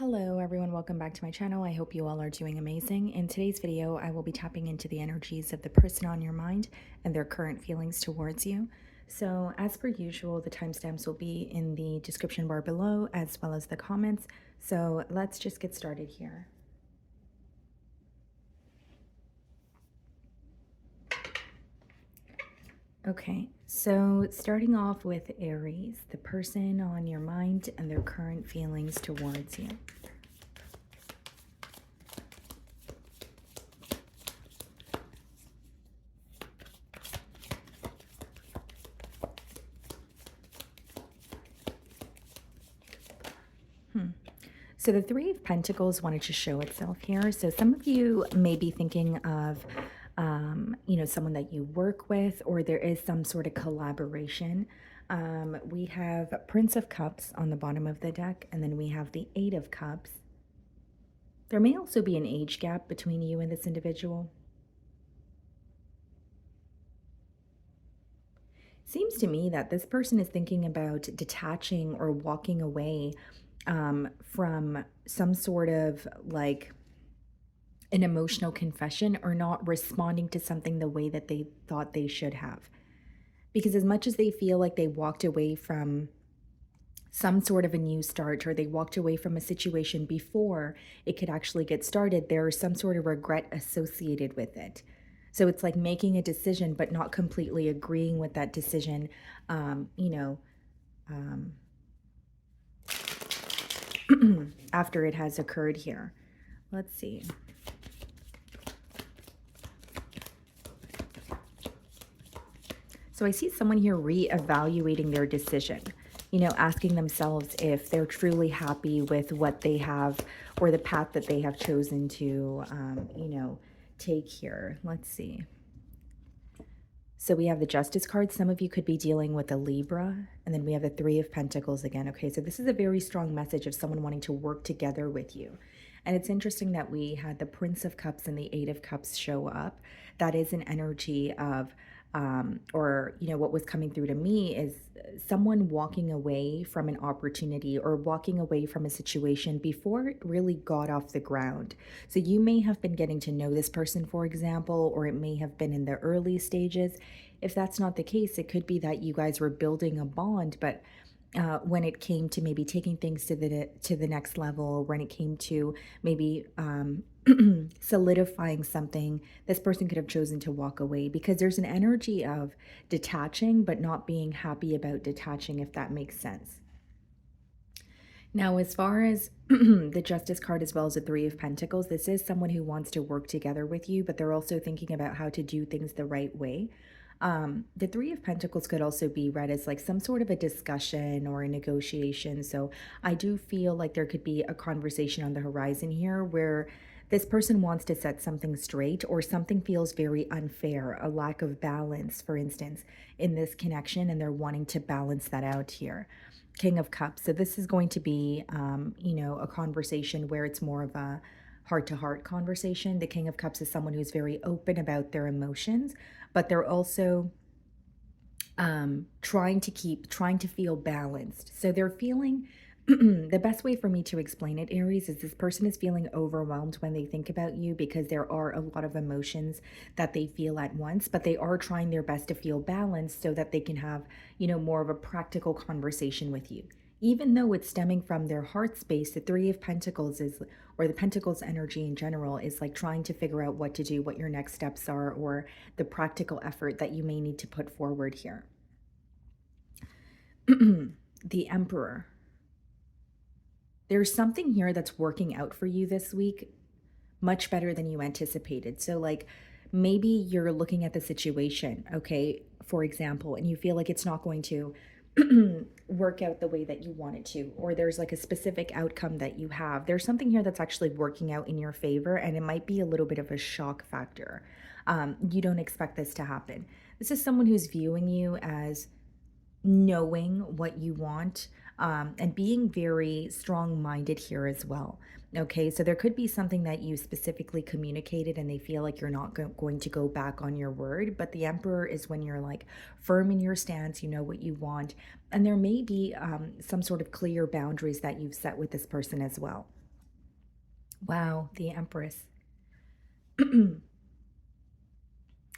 Hello everyone, welcome back to my channel. I hope you all are doing amazing. In today's video, I will be tapping into the energies of the person on your mind and their current feelings towards you. So as per usual, the timestamps will be in the description bar below as well as the comments. So let's just get started here. Okay, so starting off with Aries, the person on your mind and their current feelings towards you. So the Three of Pentacles wanted to show itself here. So some of you may be thinking of, someone that you work with, or there is some sort of collaboration. We have Prince of Cups on the bottom of the deck, and then we have the Eight of Cups. There may also be an age gap between you and this individual. Seems to me that this person is thinking about detaching or walking away from some sort of like an emotional confession, or not responding to something the way that they thought they should have. Because as much as they feel like they walked away from some sort of a new start, or they walked away from a situation before it could actually get started, there is some sort of regret associated with it. So it's like making a decision, but not completely agreeing with that decision, after it has occurred here. Let's see. So I see someone here reevaluating their decision, asking themselves if they're truly happy with what they have or the path that they have chosen to, take here. Let's see. So we have the Justice card. Some of you could be dealing with a Libra, and then we have the Three of Pentacles again. Okay, so this is a very strong message of someone wanting to work together with you. And it's interesting that we had the Prince of Cups and the Eight of Cups show up. That is an energy of, what was coming through to me is someone walking away from an opportunity or walking away from a situation before it really got off the ground. So you may have been getting to know this person, for example, or it may have been in the early stages. If that's not the case, it could be that you guys were building a bond, but when it came to maybe taking things to the next level, when it came to maybe solidifying something, this person could have chosen to walk away, because there's an energy of detaching but not being happy about detaching, if that makes sense. Now, as far as the Justice card as well as the Three of Pentacles, this is someone who wants to work together with you, but they're also thinking about how to do things the right way. The Three of Pentacles could also be read as like some sort of a discussion or a negotiation. So I do feel like there could be a conversation on the horizon here where this person wants to set something straight, or something feels very unfair, a lack of balance, for instance, in this connection, and they're wanting to balance that out here. King of Cups. So this is going to be, a conversation where it's more of a heart-to-heart conversation. The King of Cups is someone who's very open about their emotions, but they're also trying to feel balanced. So they're feeling the best way for me to explain it, Aries, is this person is feeling overwhelmed when they think about you, because there are a lot of emotions that they feel at once, but they are trying their best to feel balanced so that they can have, more of a practical conversation with you. Even though it's stemming from their heart space, the Three of Pentacles is, or the Pentacles energy in general, is like trying to figure out what to do, what your next steps are, or the practical effort that you may need to put forward here. The Emperor. There's something here that's working out for you this week much better than you anticipated. So like maybe you're looking at the situation, okay, for example, and you feel like it's not going to work out the way that you want it to, or there's like a specific outcome that you have. There's something here that's actually working out in your favor, and it might be a little bit of a shock factor. You don't expect this to happen. This is someone who's viewing you as knowing what you want, and being very strong-minded here as well. Okay, so there could be something that you specifically communicated and they feel like you're not going to go back on your word. But the Emperor is when you're like firm in your stance, you know what you want. And there may be some sort of clear boundaries that you've set with this person as well. Wow, the Empress.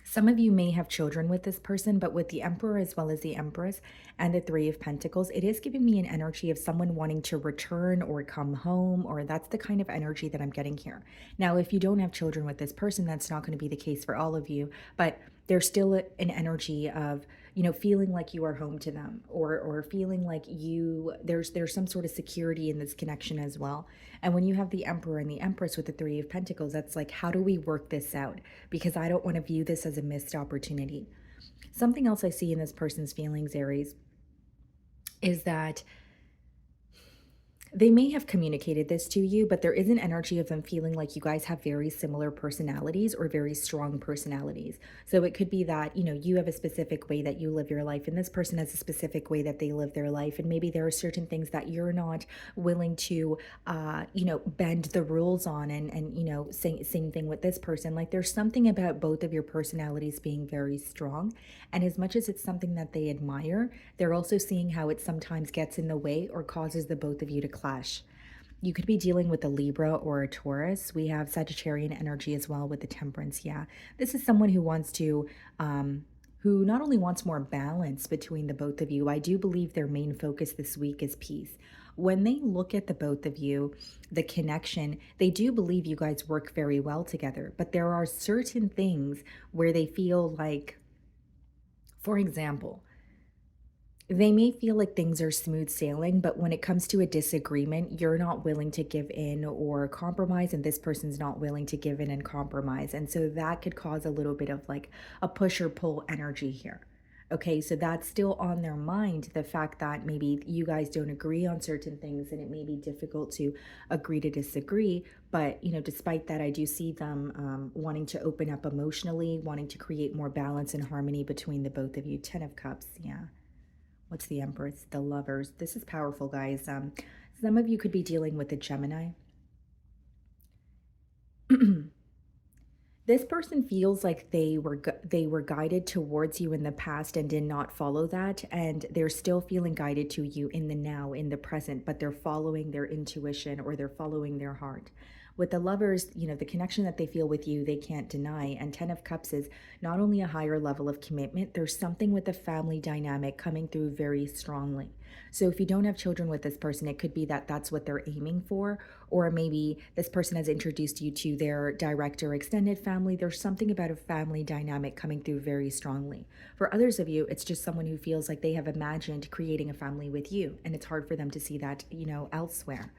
Some of you may have children with this person, but with the Emperor as well as the Empress and the Three of Pentacles, it is giving me an energy of someone wanting to return or come home, or that's the kind of energy that I'm getting here. Now, if you don't have children with this person, that's not going to be the case for all of you, but there's still an energy of, you know, feeling like you are home to them, or feeling like there's some sort of security in this connection as well. And when you have the Emperor and the Empress with the Three of Pentacles, that's like, how do we work this out? Because I don't want to view this as a missed opportunity. Something else I see in this person's feelings, Aries, is that they may have communicated this to you, but there is an energy of them feeling like you guys have very similar personalities or very strong personalities. So it could be that, you know, you have a specific way that you live your life, and this person has a specific way that they live their life. And maybe there are certain things that you're not willing to, you know, bend the rules on. And you know, same thing with this person. Like there's something about both of your personalities being very strong. And as much as it's something that they admire, they're also seeing how it sometimes gets in the way or causes the both of you to clash. You could be dealing with a Libra or a Taurus. We have Sagittarian energy as well with the Temperance. Yeah, this is someone who wants to, who not only wants more balance between the both of you, I do believe their main focus this week is peace. When they look at the both of you, the connection, they do believe you guys work very well together. But there are certain things where they feel like, for example, they may feel like things are smooth sailing, but when it comes to a disagreement, you're not willing to give in or compromise, and this person's not willing to give in and compromise. And so that could cause a little bit of like a push or pull energy here. Okay, so that's still on their mind, the fact that maybe you guys don't agree on certain things and it may be difficult to agree to disagree. But, you know, despite that, I do see them wanting to open up emotionally, wanting to create more balance and harmony between the both of you. 10 of Cups, yeah. What's the Empress? The Lovers. This is powerful, guys. Some of you could be dealing with a Gemini. This person feels like they were guided towards you in the past and did not follow that, and they're still feeling guided to you in the now, in the present, but they're following their intuition or they're following their heart. With the Lovers, you know, the connection that they feel with you, they can't deny. And 10 of Cups is not only a higher level of commitment, there's something with the family dynamic coming through very strongly. So if you don't have children with this person, it could be that that's what they're aiming for, or maybe this person has introduced you to their direct or extended family. There's something about a family dynamic coming through very strongly. For others of you, it's just someone who feels like they have imagined creating a family with you, and it's hard for them to see that, you know, elsewhere.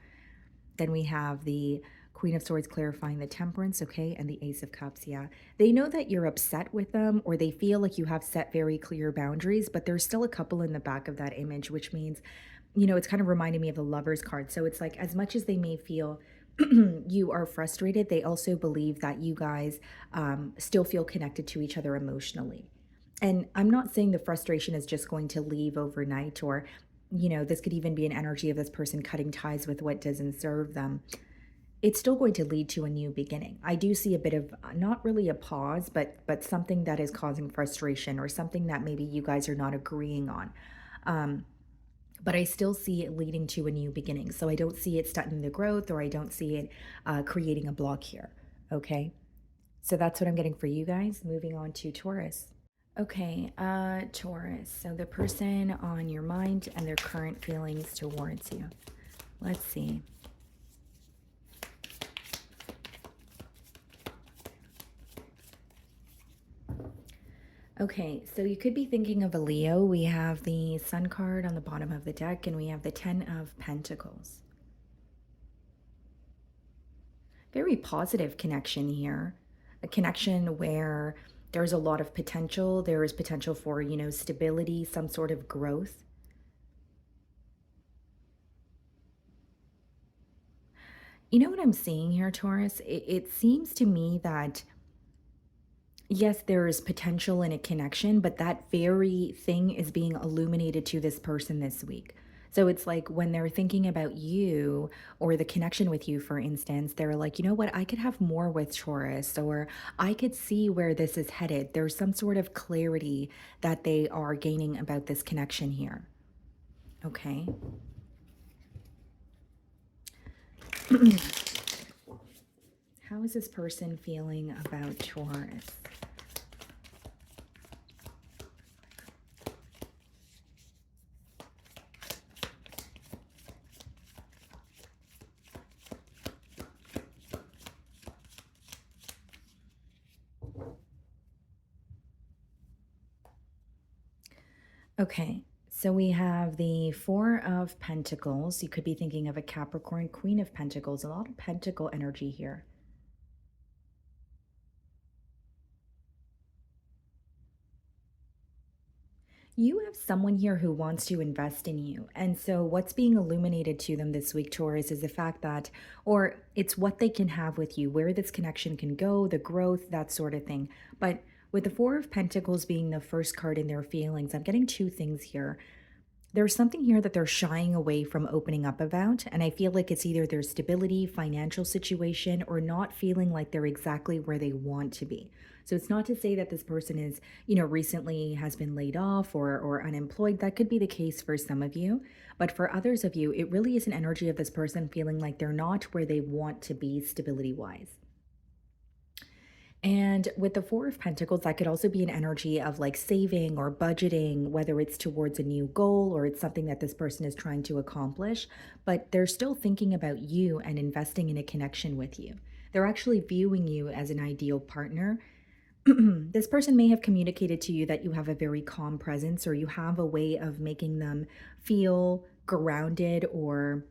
Then we have the Queen of Swords clarifying the Temperance, okay, and the Ace of Cups, yeah. They know that you're upset with them, or they feel like you have set very clear boundaries, but there's still a couple in the back of that image, which means, you know, it's kind of reminding me of the Lovers card. So it's like, as much as they may feel you are frustrated, they also believe that you guys still feel connected to each other emotionally. And I'm not saying the frustration is just going to leave overnight, or, you know, this could even be an energy of this person cutting ties with what doesn't serve them. It's still going to lead to a new beginning. I do see a bit of not really a pause, but something that is causing frustration, or something that maybe you guys are not agreeing on. But I still see it leading to a new beginning. So I don't see it stunting the growth, or I don't see it creating a block here. Okay. So that's what I'm getting for you guys. Moving on to Taurus. Okay, Taurus. So the person on your mind and their current feelings towards you. Let's see. Okay, so you could be thinking of a Leo. We have the Sun card on the bottom of the deck, and we have the 10 of Pentacles. Very positive connection here. A connection where there's a lot of potential. There is potential for, you know, stability, some sort of growth. You know what I'm seeing here, Taurus? It seems to me that yes, there is potential in a connection, but that very thing is being illuminated to this person this week. So it's like when they're thinking about you or the connection with you, for instance, they're like, you know what, I could have more with Taurus, or I could see where this is headed. There's some sort of clarity that they are gaining about this connection here. Okay. How is this person feeling about Taurus? Okay, so we have the Four of Pentacles. You could be thinking of a Capricorn, Queen of Pentacles, a lot of pentacle energy here. You have someone here who wants to invest in you. And so, what's being illuminated to them this week, Taurus, is the fact that, or it's what they can have with you, where this connection can go, the growth, that sort of thing. But with the Four of Pentacles being the first card in their feelings, I'm getting two things here. There's something here that they're shying away from opening up about. And I feel like it's either their stability, financial situation, or not feeling like they're exactly where they want to be. So it's not to say that this person is, recently has been laid off or unemployed. That could be the case for some of you. But for others of you, it really is an energy of this person feeling like they're not where they want to be stability wise. And with the Four of Pentacles, that could also be an energy of like saving or budgeting, whether it's towards a new goal or it's something that this person is trying to accomplish, but they're still thinking about you and investing in a connection with you. They're actually viewing you as an ideal partner. This person may have communicated to you that you have a very calm presence or you have a way of making them feel grounded or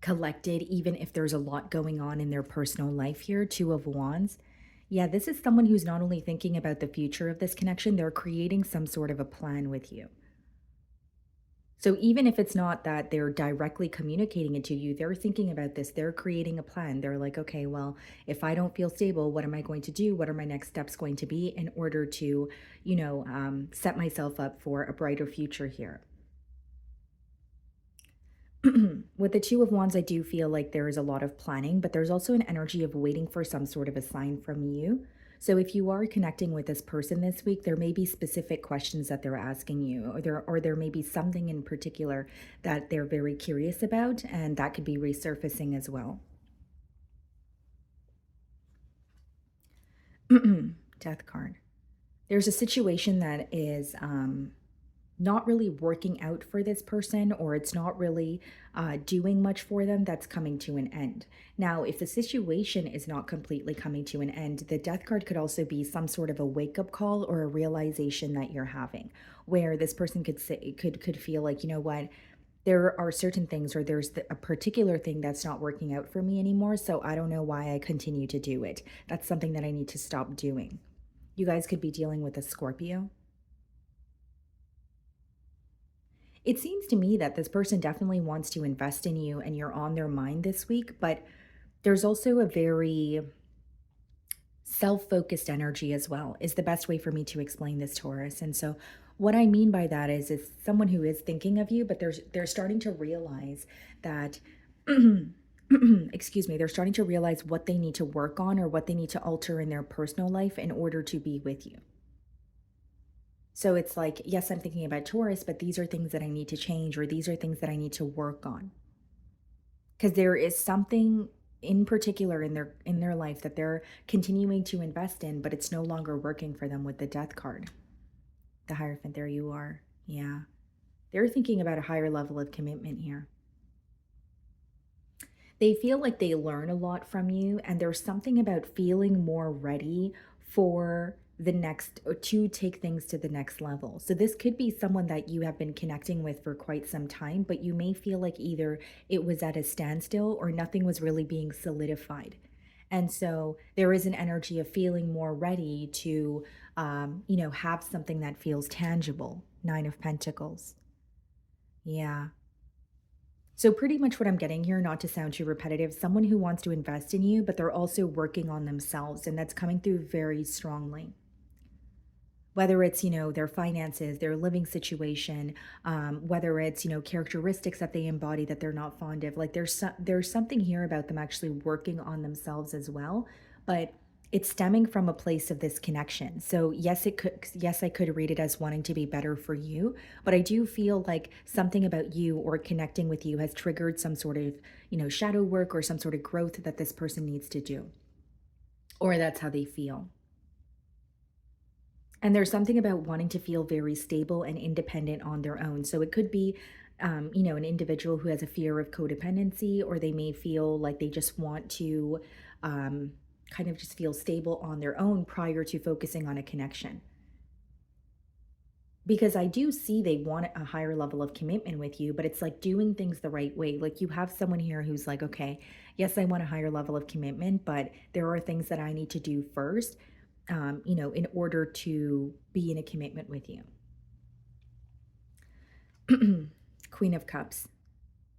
collected, even if there's a lot going on in their personal life here. Two of Wands. Yeah, this is someone who's not only thinking about the future of this connection, they're creating some sort of a plan with you. So even if it's not that they're directly communicating it to you, they're thinking about this. They're creating a plan. They're like, okay, well, if I don't feel stable, what am I going to do? What are my next steps going to be in order to, set myself up for a brighter future here? With the Two of Wands, I do feel like there is a lot of planning, but there's also an energy of waiting for some sort of a sign from you. So if you are connecting with this person this week, there may be specific questions that they're asking you, or there may be something in particular that they're very curious about, and that could be resurfacing as well. Death card. There's a situation that is not really working out for this person, or it's not really doing much for them, that's coming to an end. Now, if the situation is not completely coming to an end, the death card could also be some sort of a wake-up call or a realization that you're having, where this person could say could feel like, you know what, there are certain things, or there's a particular thing that's not working out for me anymore, so I don't know why I continue to do it. That's something that I need to stop doing. You guys could be dealing with a Scorpio. It seems to me that this person definitely wants to invest in you and you're on their mind this week, but there's also a very self-focused energy as well, is the best way for me to explain this, Taurus. And so what I mean by that is someone who is thinking of you, but they're starting to realize that excuse me, they're starting to realize what they need to work on or what they need to alter in their personal life in order to be with you. So it's like, yes, I'm thinking about Taurus, but these are things that I need to change, or these are things that I need to work on. Because there is something in particular in their life that they're continuing to invest in, but it's no longer working for them with the death card. The Hierophant, there you are. Yeah. They're thinking about a higher level of commitment here. They feel like they learn a lot from you, and there's something about feeling more ready for the next, or to take things to the next level. So this could be someone that you have been connecting with for quite some time, but you may feel like either it was at a standstill or nothing was really being solidified. And so there is an energy of feeling more ready to, have something that feels tangible. Nine of Pentacles. Yeah. So pretty much what I'm getting here, not to sound too repetitive, someone who wants to invest in you, but they're also working on themselves, and that's coming through very strongly. Whether it's, their finances, their living situation, whether it's, characteristics that they embody that they're not fond of. Like there's something here about them actually working on themselves as well. But it's stemming from a place of this connection. So yes, I could read it as wanting to be better for you, but I do feel like something about you or connecting with you has triggered some sort of, shadow work or some sort of growth that this person needs to do, or that's how they feel. And there's something about wanting to feel very stable and independent on their own. So it could be, an individual who has a fear of codependency, or they may feel like they just want to um, kind of just feel stable on their own prior to focusing on a connection. Because I do see they want a higher level of commitment with you, but it's like doing things the right way. Like you have someone here who's like, okay, yes, I want a higher level of commitment, but there are things that I need to do first, in order to be in a commitment with you. Queen of Cups.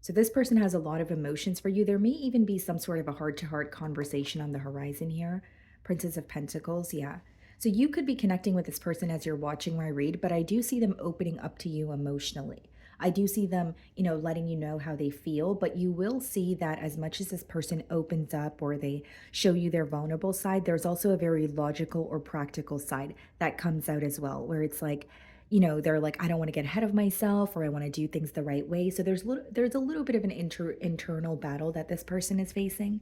So this person has a lot of emotions for you. There may even be some sort of a heart-to-heart conversation on the horizon here. Princess of Pentacles, yeah. So you could be connecting with this person as you're watching my read, but I do see them opening up to you emotionally. I do see them, letting you know how they feel, but you will see that as much as this person opens up or they show you their vulnerable side, there's also a very logical or practical side that comes out as well, where it's like, they're like, I don't want to get ahead of myself, or I want to do things the right way. So there's a little bit of an internal battle that this person is facing.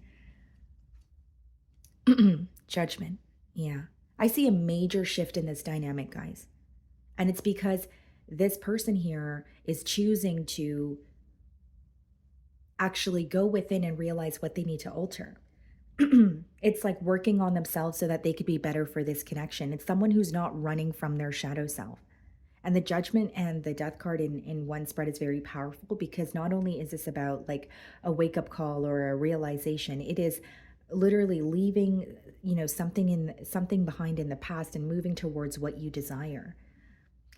Judgment. Yeah. I see a major shift in this dynamic, guys. And it's because this person here is choosing to actually go within and realize what they need to alter. It's like working on themselves so that they could be better for this connection. It's someone who's not running from their shadow self. And the Judgment and the Death card in one spread is very powerful, because not only is this about like a wake-up call or a realization, it is literally leaving, something behind in the past and moving towards what you desire.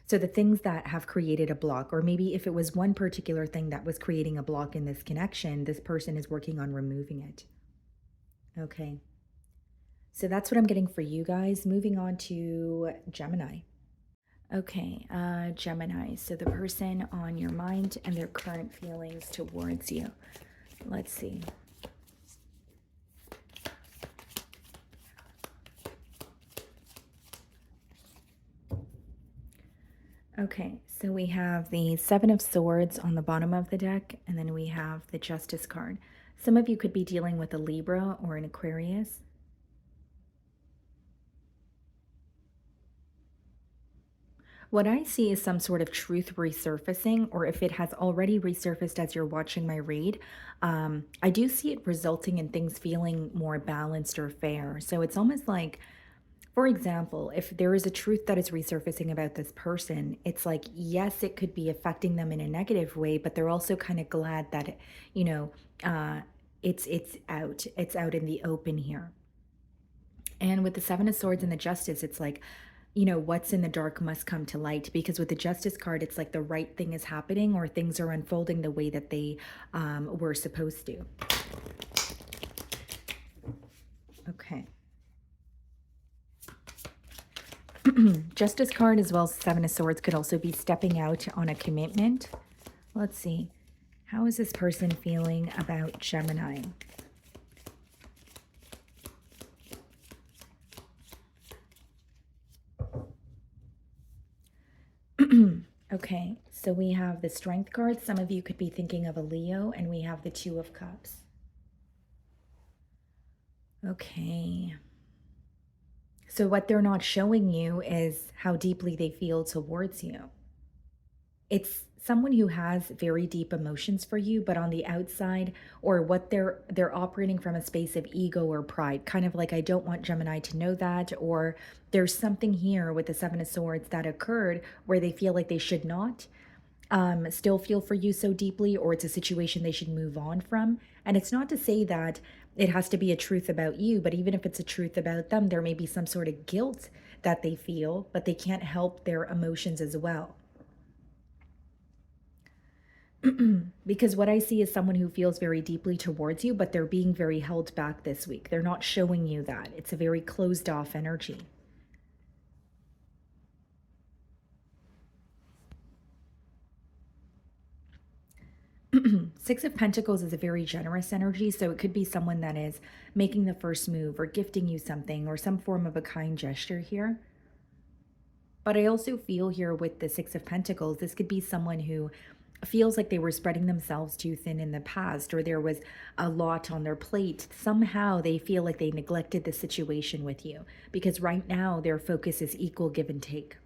So the things that have created a block, or maybe if it was one particular thing that was creating a block in this connection, this person is working on removing it. Okay. So that's what I'm getting for you guys. Moving on to Gemini. Okay, Gemini. So the person on your mind and their current feelings towards you. Let's see. Okay, so we have the Seven of Swords on the bottom of the deck, and then we have the Justice card. Some of you could be dealing with a Libra or an Aquarius. What I see is some sort of truth resurfacing, or if it has already resurfaced as you're watching my read, I do see it resulting in things feeling more balanced or fair. So it's almost like, for example, if there is a truth that is resurfacing about this person, it's like, yes, it could be affecting them in a negative way, but they're also kind of glad that, it's out in the open here. And with the Seven of Swords and the Justice, it's like, what's in the dark must come to light, because with the Justice card, it's like the right thing is happening, or things are unfolding the way that they were supposed to. Okay. Justice card as well as Seven of Swords could also be stepping out on a commitment. Let's see. How is this person feeling about Gemini? Okay, so we have the Strength card. Some of you could be thinking of a Leo, and we have the Two of Cups. Okay. So what they're not showing you is how deeply they feel towards you. It's someone who has very deep emotions for you, but on the outside, or what they're operating from a space of ego or pride, kind of like, I don't want Gemini to know that, or there's something here with the Seven of Swords that occurred where they feel like they should not still feel for you so deeply, or it's a situation they should move on from. And it's not to say that it has to be a truth about you, but even if it's a truth about them, there may be some sort of guilt that they feel, but they can't help their emotions as well. Because what I see is someone who feels very deeply towards you, but they're being very held back this week. They're not showing you that. It's a very closed off energy. Six of Pentacles is a very generous energy, so it could be someone that is making the first move or gifting you something or some form of a kind gesture here. But I also feel here with the Six of Pentacles, this could be someone who feels like they were spreading themselves too thin in the past, or there was a lot on their plate. Somehow they feel like they neglected the situation with you because right now their focus is equal give and take.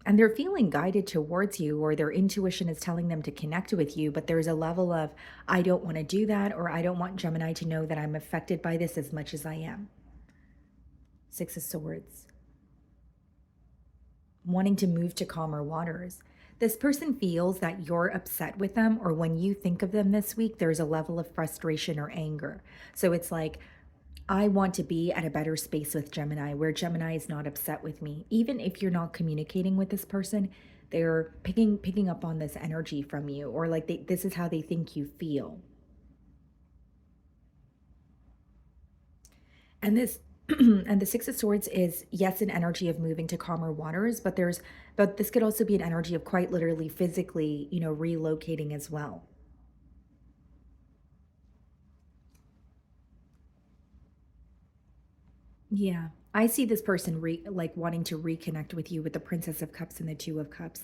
And they're feeling guided towards you, or their intuition is telling them to connect with you, but there's a level of, I don't want to do that, or I don't want Gemini to know that I'm affected by this as much as I am. Six of Swords. Wanting to move to calmer waters. This person feels that you're upset with them, or when you think of them this week, there's a level of frustration or anger. So it's like, I want to be at a better space with Gemini where Gemini is not upset with me. Even if you're not communicating with this person, they're picking up on this energy from you, or like this is how they think you feel. And this and the Six of Swords is, yes, an energy of moving to calmer waters, but this could also be an energy of quite literally physically, relocating as well. Yeah. I see this person like wanting to reconnect with you with the Princess of Cups and the Two of Cups.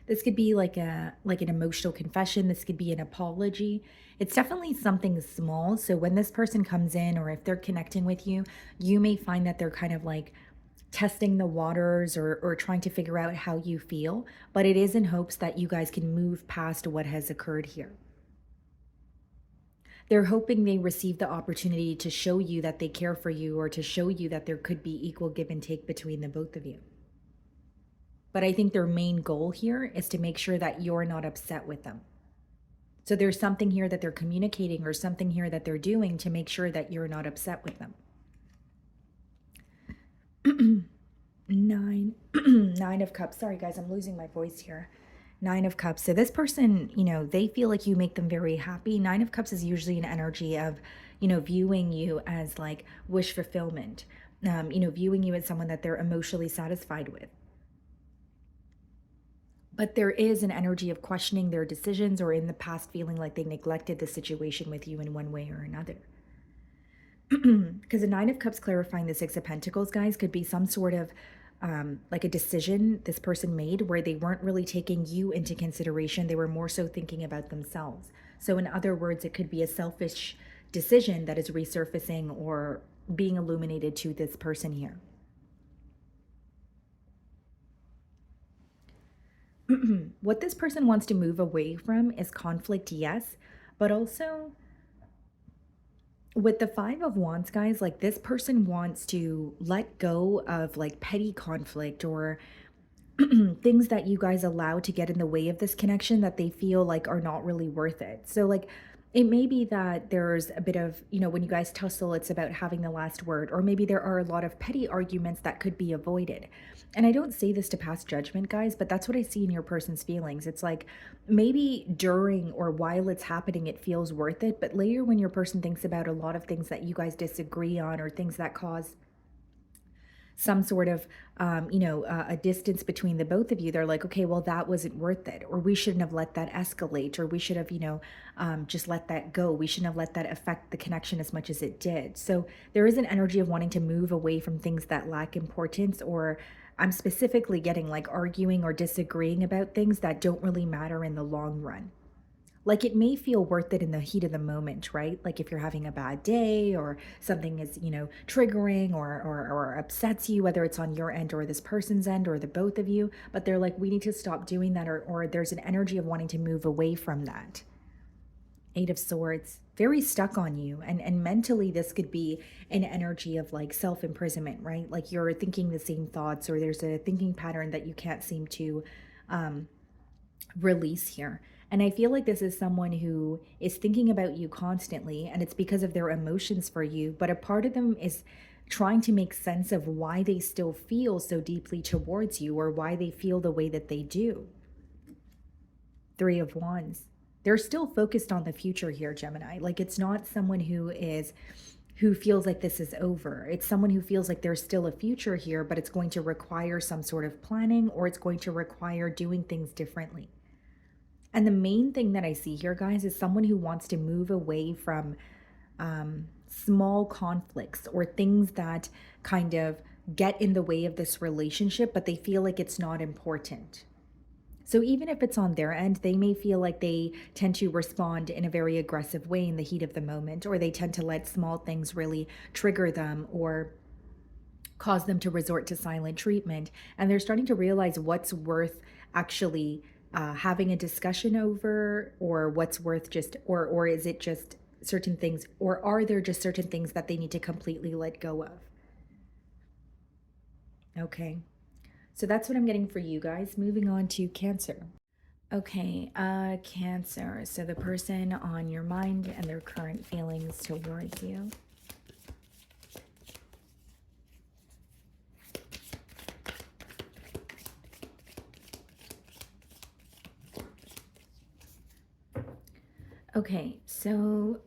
This could be like an emotional confession. This could be an apology. It's definitely something small. So when this person comes in, or if they're connecting with you, you may find that they're kind of like testing the waters, or trying to figure out how you feel. But it is in hopes that you guys can move past what has occurred here. They're hoping they receive the opportunity to show you that they care for you, or to show you that there could be equal give and take between the both of you. But I think their main goal here is to make sure that you're not upset with them. So there's something here that they're communicating, or something here that they're doing to make sure that you're not upset with them. Nine of Cups. Sorry, guys, I'm losing my voice here. Nine of Cups. So this person, they feel like you make them very happy. Nine of Cups is usually an energy of, viewing you as like wish fulfillment, viewing you as someone that they're emotionally satisfied with. But there is an energy of questioning their decisions, or in the past feeling like they neglected the situation with you in one way or another. Because the Nine of Cups clarifying the Six of Pentacles, guys, could be some sort of like a decision this person made where they weren't really taking you into consideration. They were more so thinking about themselves. So in other words, it could be a selfish decision that is resurfacing or being illuminated to this person here. What this person wants to move away from is conflict, yes, but also with the Five of Wands, guys, like this person wants to let go of like petty conflict, or things that you guys allow to get in the way of this connection that they feel like are not really worth it. So like it may be that there's a bit of, when you guys tussle, it's about having the last word, or maybe there are a lot of petty arguments that could be avoided. And I don't say this to pass judgment, guys, but that's what I see in your person's feelings. It's like maybe during or while it's happening, it feels worth it. But later, when your person thinks about a lot of things that you guys disagree on, or things that cause some sort of, a distance between the both of you, they're like, okay, well, that wasn't worth it. Or we shouldn't have let that escalate. Or we should have, just let that go. We shouldn't have let that affect the connection as much as it did. So there is an energy of wanting to move away from things that lack importance, or I'm specifically getting like arguing or disagreeing about things that don't really matter in the long run. Like it may feel worth it in the heat of the moment, right? Like if you're having a bad day, or something is, triggering or upsets you, whether it's on your end or this person's end or the both of you, but they're like, we need to stop doing that, or there's an energy of wanting to move away from that. Eight of Swords, very stuck on you. And mentally, this could be an energy of like self-imprisonment, right? Like you're thinking the same thoughts, or there's a thinking pattern that you can't seem to release here. And I feel like this is someone who is thinking about you constantly, and it's because of their emotions for you. But a part of them is trying to make sense of why they still feel so deeply towards you, or why they feel the way that they do. Three of Wands. They're still focused on the future here, Gemini. Like it's not someone who is who feels like this is over. It's someone who feels like there's still a future here, but it's going to require some sort of planning, or it's going to require doing things differently. And the main thing that I see here, guys, is someone who wants to move away from small conflicts or things that kind of get in the way of this relationship, but they feel like it's not important. So even if it's on their end, they may feel like they tend to respond in a very aggressive way in the heat of the moment, or they tend to let small things really trigger them or cause them to resort to silent treatment. And they're starting to realize what's worth actually having a discussion over, or what's worth just, or is it just certain things, or are there just certain things that they need to completely let go of? Okay. So that's what I'm getting for you guys. Moving on to Cancer. Okay, Cancer. So the person on your mind and their current feelings towards you. Okay, so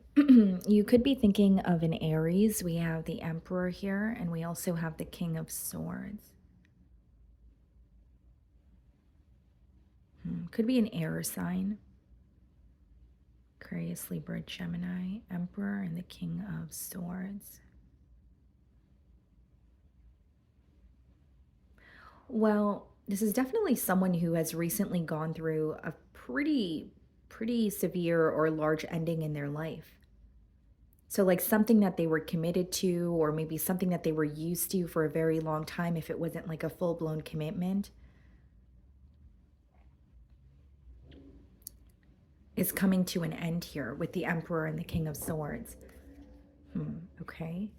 you could be thinking of an Aries. We have the Emperor here, and we also have the King of Swords. Could be an air sign. Aquarius, Libra, Gemini, Emperor, and the King of Swords. Well, this is definitely someone who has recently gone through a pretty severe or large ending in their life. So like something that they were committed to, or maybe something that they were used to for a very long time, if it wasn't like a full-blown commitment, is coming to an end here with the Emperor and the King of Swords. Okay.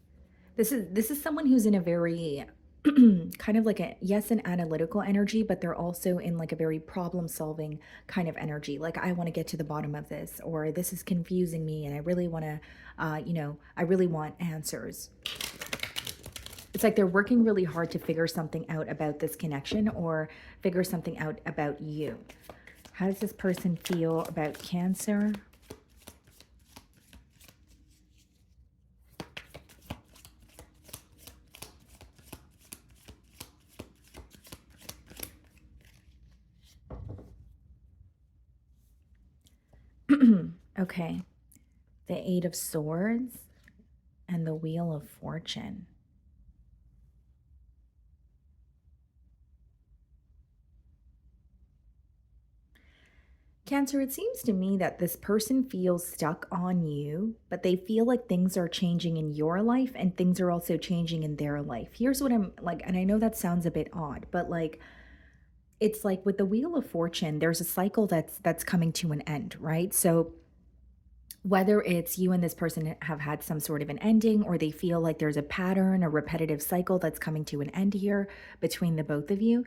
This is someone who's in a very kind of like a, yes, an analytical energy, but they're also in like a very problem solving kind of energy. Like, I want to get to the bottom of this, or this is confusing me and I really want to I really want answers. It's like they're working really hard to figure something out about this connection, or figure something out about you. How does this person feel about Cancer? Okay. The Eight of Swords and the Wheel of Fortune. Cancer, it seems to me that this person feels stuck on you, but they feel like things are changing in your life and things are also changing in their life. Here's what I'm like, and I know that sounds a bit odd, but like, it's like with the Wheel of Fortune, there's a cycle that's coming to an end, right? So whether it's you and this person have had some sort of an ending, or they feel like there's a pattern, a repetitive cycle that's coming to an end here between the both of you,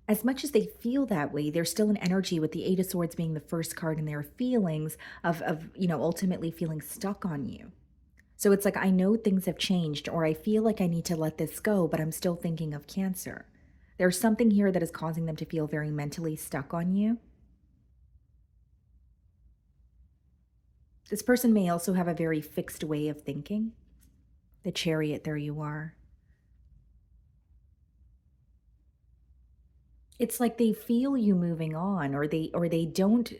as much as they feel that way, there's still an energy with the Eight of Swords being the first card in their feelings of ultimately feeling stuck on you. So it's like, I know things have changed, or I feel like I need to let this go, but I'm still thinking of Cancer. There's something here that is causing them to feel very mentally stuck on you. This person may also have a very fixed way of thinking. The Chariot, there you are. It's like they feel you moving on, or they don't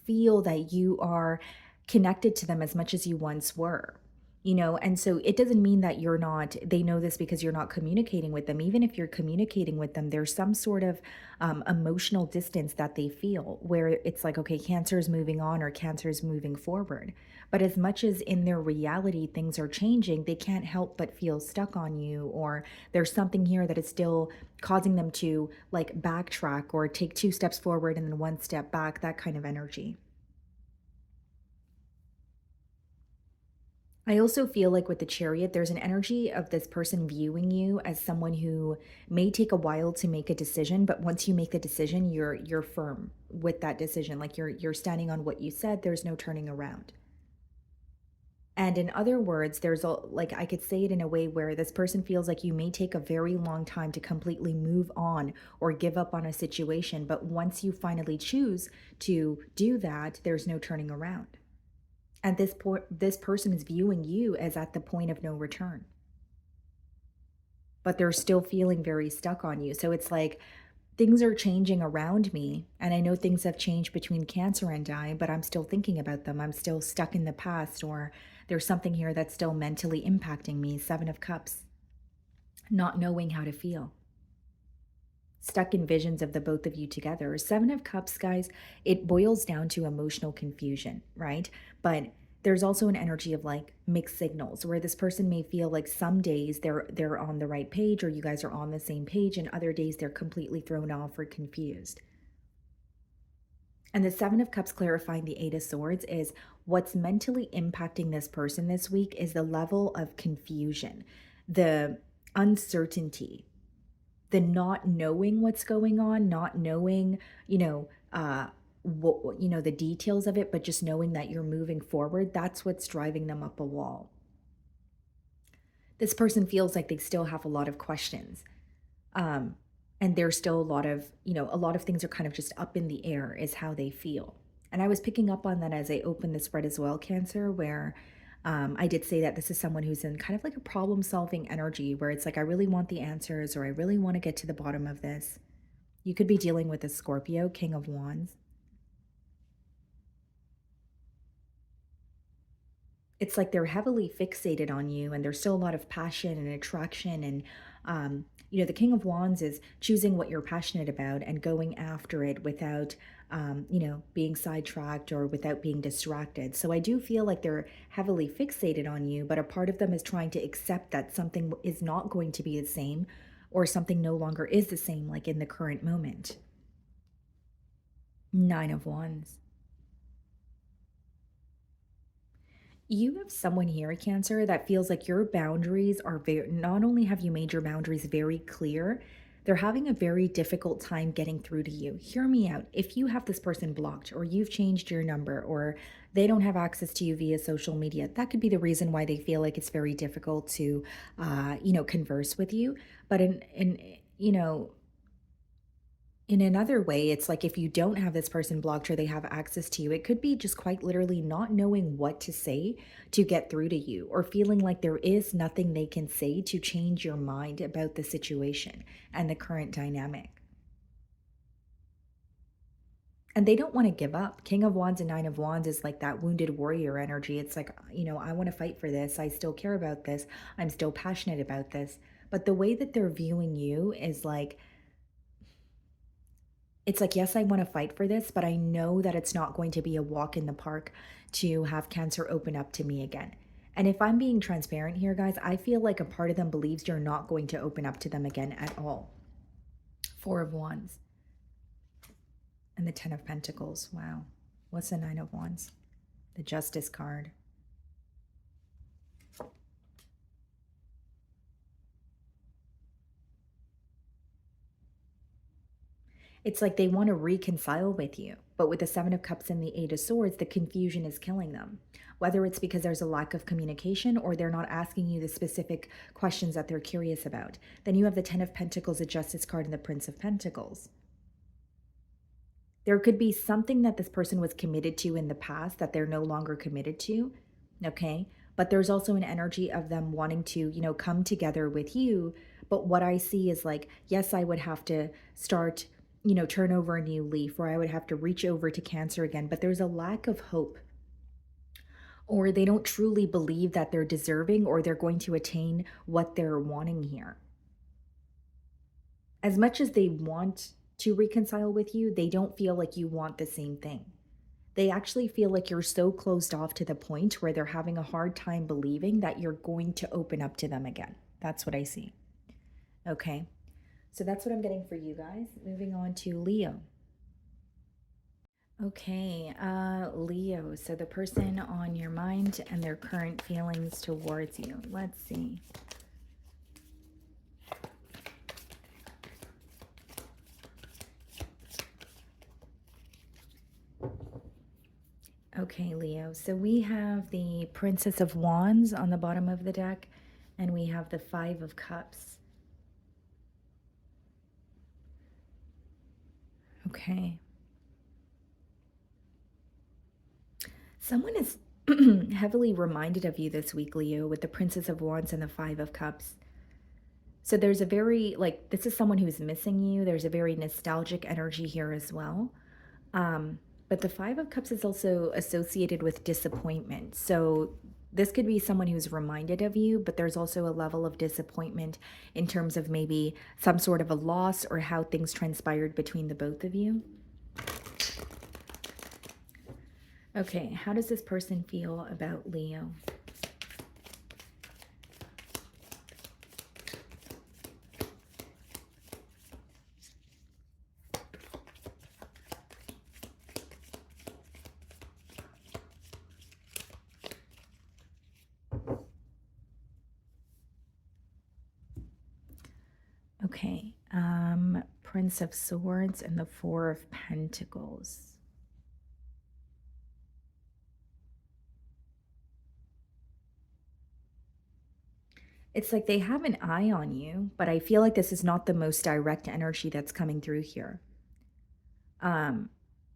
feel that you are connected to them as much as you once were. And so it doesn't mean that you're not, they know this because you're not communicating with them. Even if you're communicating with them, there's some sort of emotional distance that they feel, where it's like, okay, Cancer is moving on, or Cancer is moving forward. But as much as in their reality things are changing, they can't help but feel stuck on you, or there's something here that is still causing them to like backtrack, or take two steps forward and then one step back, that kind of energy. I also feel like with the Chariot, there's an energy of this person viewing you as someone who may take a while to make a decision, but once you make the decision, you're firm with that decision. Like, you're standing on what you said. There's no turning around. And in other words, there's a, like, I could say it in a way where this person feels like you may take a very long time to completely move on or give up on a situation, but once you finally choose to do that, there's no turning around. And this person is viewing you as at the point of no return, but they're still feeling very stuck on you. So it's like things are changing around me, and I know things have changed between Cancer and I, but I'm still thinking about them. I'm still stuck in the past, or there's something here that's still mentally impacting me. Seven of Cups, not knowing how to feel. Stuck in visions of the both of you together. Seven of Cups, guys, it boils down to emotional confusion, right? But there's also an energy of like mixed signals where this person may feel like some days they're on the right page or you guys are on the same page, and other days they're completely thrown off or confused. And the Seven of Cups clarifying the Eight of Swords is what's mentally impacting this person this week is the level of confusion, the uncertainty, the not knowing what's going on, not knowing, the details of it, but just knowing that you're moving forward. That's what's driving them up a wall. This person feels like they still have a lot of questions. And there's still a lot of things are kind of just up in the air is how they feel. And I was picking up on that as I opened the spread as well, Cancer, where I did say that this is someone who's in kind of like a problem solving energy where it's like, I really want the answers or I really want to get to the bottom of this. You could be dealing with a Scorpio, King of Wands. It's like they're heavily fixated on you and there's still a lot of passion and attraction. And, the King of Wands is choosing what you're passionate about and going after it without, being sidetracked or without being distracted. So I do feel like they're heavily fixated on you, but a part of them is trying to accept that something is not going to be the same or something no longer is the same, like in the current moment. Nine of Wands. You have someone here, Cancer, that feels like your boundaries are very, not only have you made your boundaries very clear, they're having a very difficult time getting through to you. Hear me out. If you have this person blocked, or you've changed your number, or they don't have access to you via social media, that could be the reason why they feel like it's very difficult to, converse with you. But in another way, it's like if you don't have this person blocked or they have access to you, it could be just quite literally not knowing what to say to get through to you, or feeling like there is nothing they can say to change your mind about the situation and the current dynamic. And they don't want to give up. King of Wands and Nine of Wands is like that wounded warrior energy. It's like, I want to fight for this. I still care about this. I'm still passionate about this. But the way that they're viewing you is like, it's like, yes, I want to fight for this, but I know that it's not going to be a walk in the park to have Cancer open up to me again. And if I'm being transparent here, guys, I feel like a part of them believes you're not going to open up to them again at all. Four of Wands. And the Ten of Pentacles. Wow. What's the Nine of Wands? The Justice card. It's like they want to reconcile with you, but with the Seven of Cups and the Eight of Swords, the confusion is killing them. Whether it's because there's a lack of communication or they're not asking you the specific questions that they're curious about. Then you have the Ten of Pentacles, the Justice card, and the Prince of Pentacles. There could be something that this person was committed to in the past that they're no longer committed to, okay? But there's also an energy of them wanting to, come together with you. But what I see is like, yes, I would have to start, turn over a new leaf, or I would have to reach over to Cancer again. But there's a lack of hope, or they don't truly believe that they're deserving or they're going to attain what they're wanting here. As much as they want to reconcile with you, they don't feel like you want the same thing. They actually feel like you're so closed off to the point where they're having a hard time believing that you're going to open up to them again. That's what I see. Okay. So that's what I'm getting for you guys. Moving on to Leo. Okay, Leo. So the person on your mind and their current feelings towards you. Let's see. Okay, Leo. So we have the Princess of Wands on the bottom of the deck, and we have the Five of Cups. Okay. Someone is heavily reminded of you this week, Leo, with the Princess of Wands and the Five of Cups. So there's a very, like, this is someone who's missing you. There's a very nostalgic energy here as well. Um, but the Five of Cups is also associated with disappointment. So this could be someone who's reminded of you, but there's also a level of disappointment in terms of maybe some sort of a loss or how things transpired between the both of you. Okay, how does this person feel about Leo? Okay, Prince of Swords and the Four of Pentacles. It's like they have an eye on you, but I feel like this is not the most direct energy that's coming through here. Um,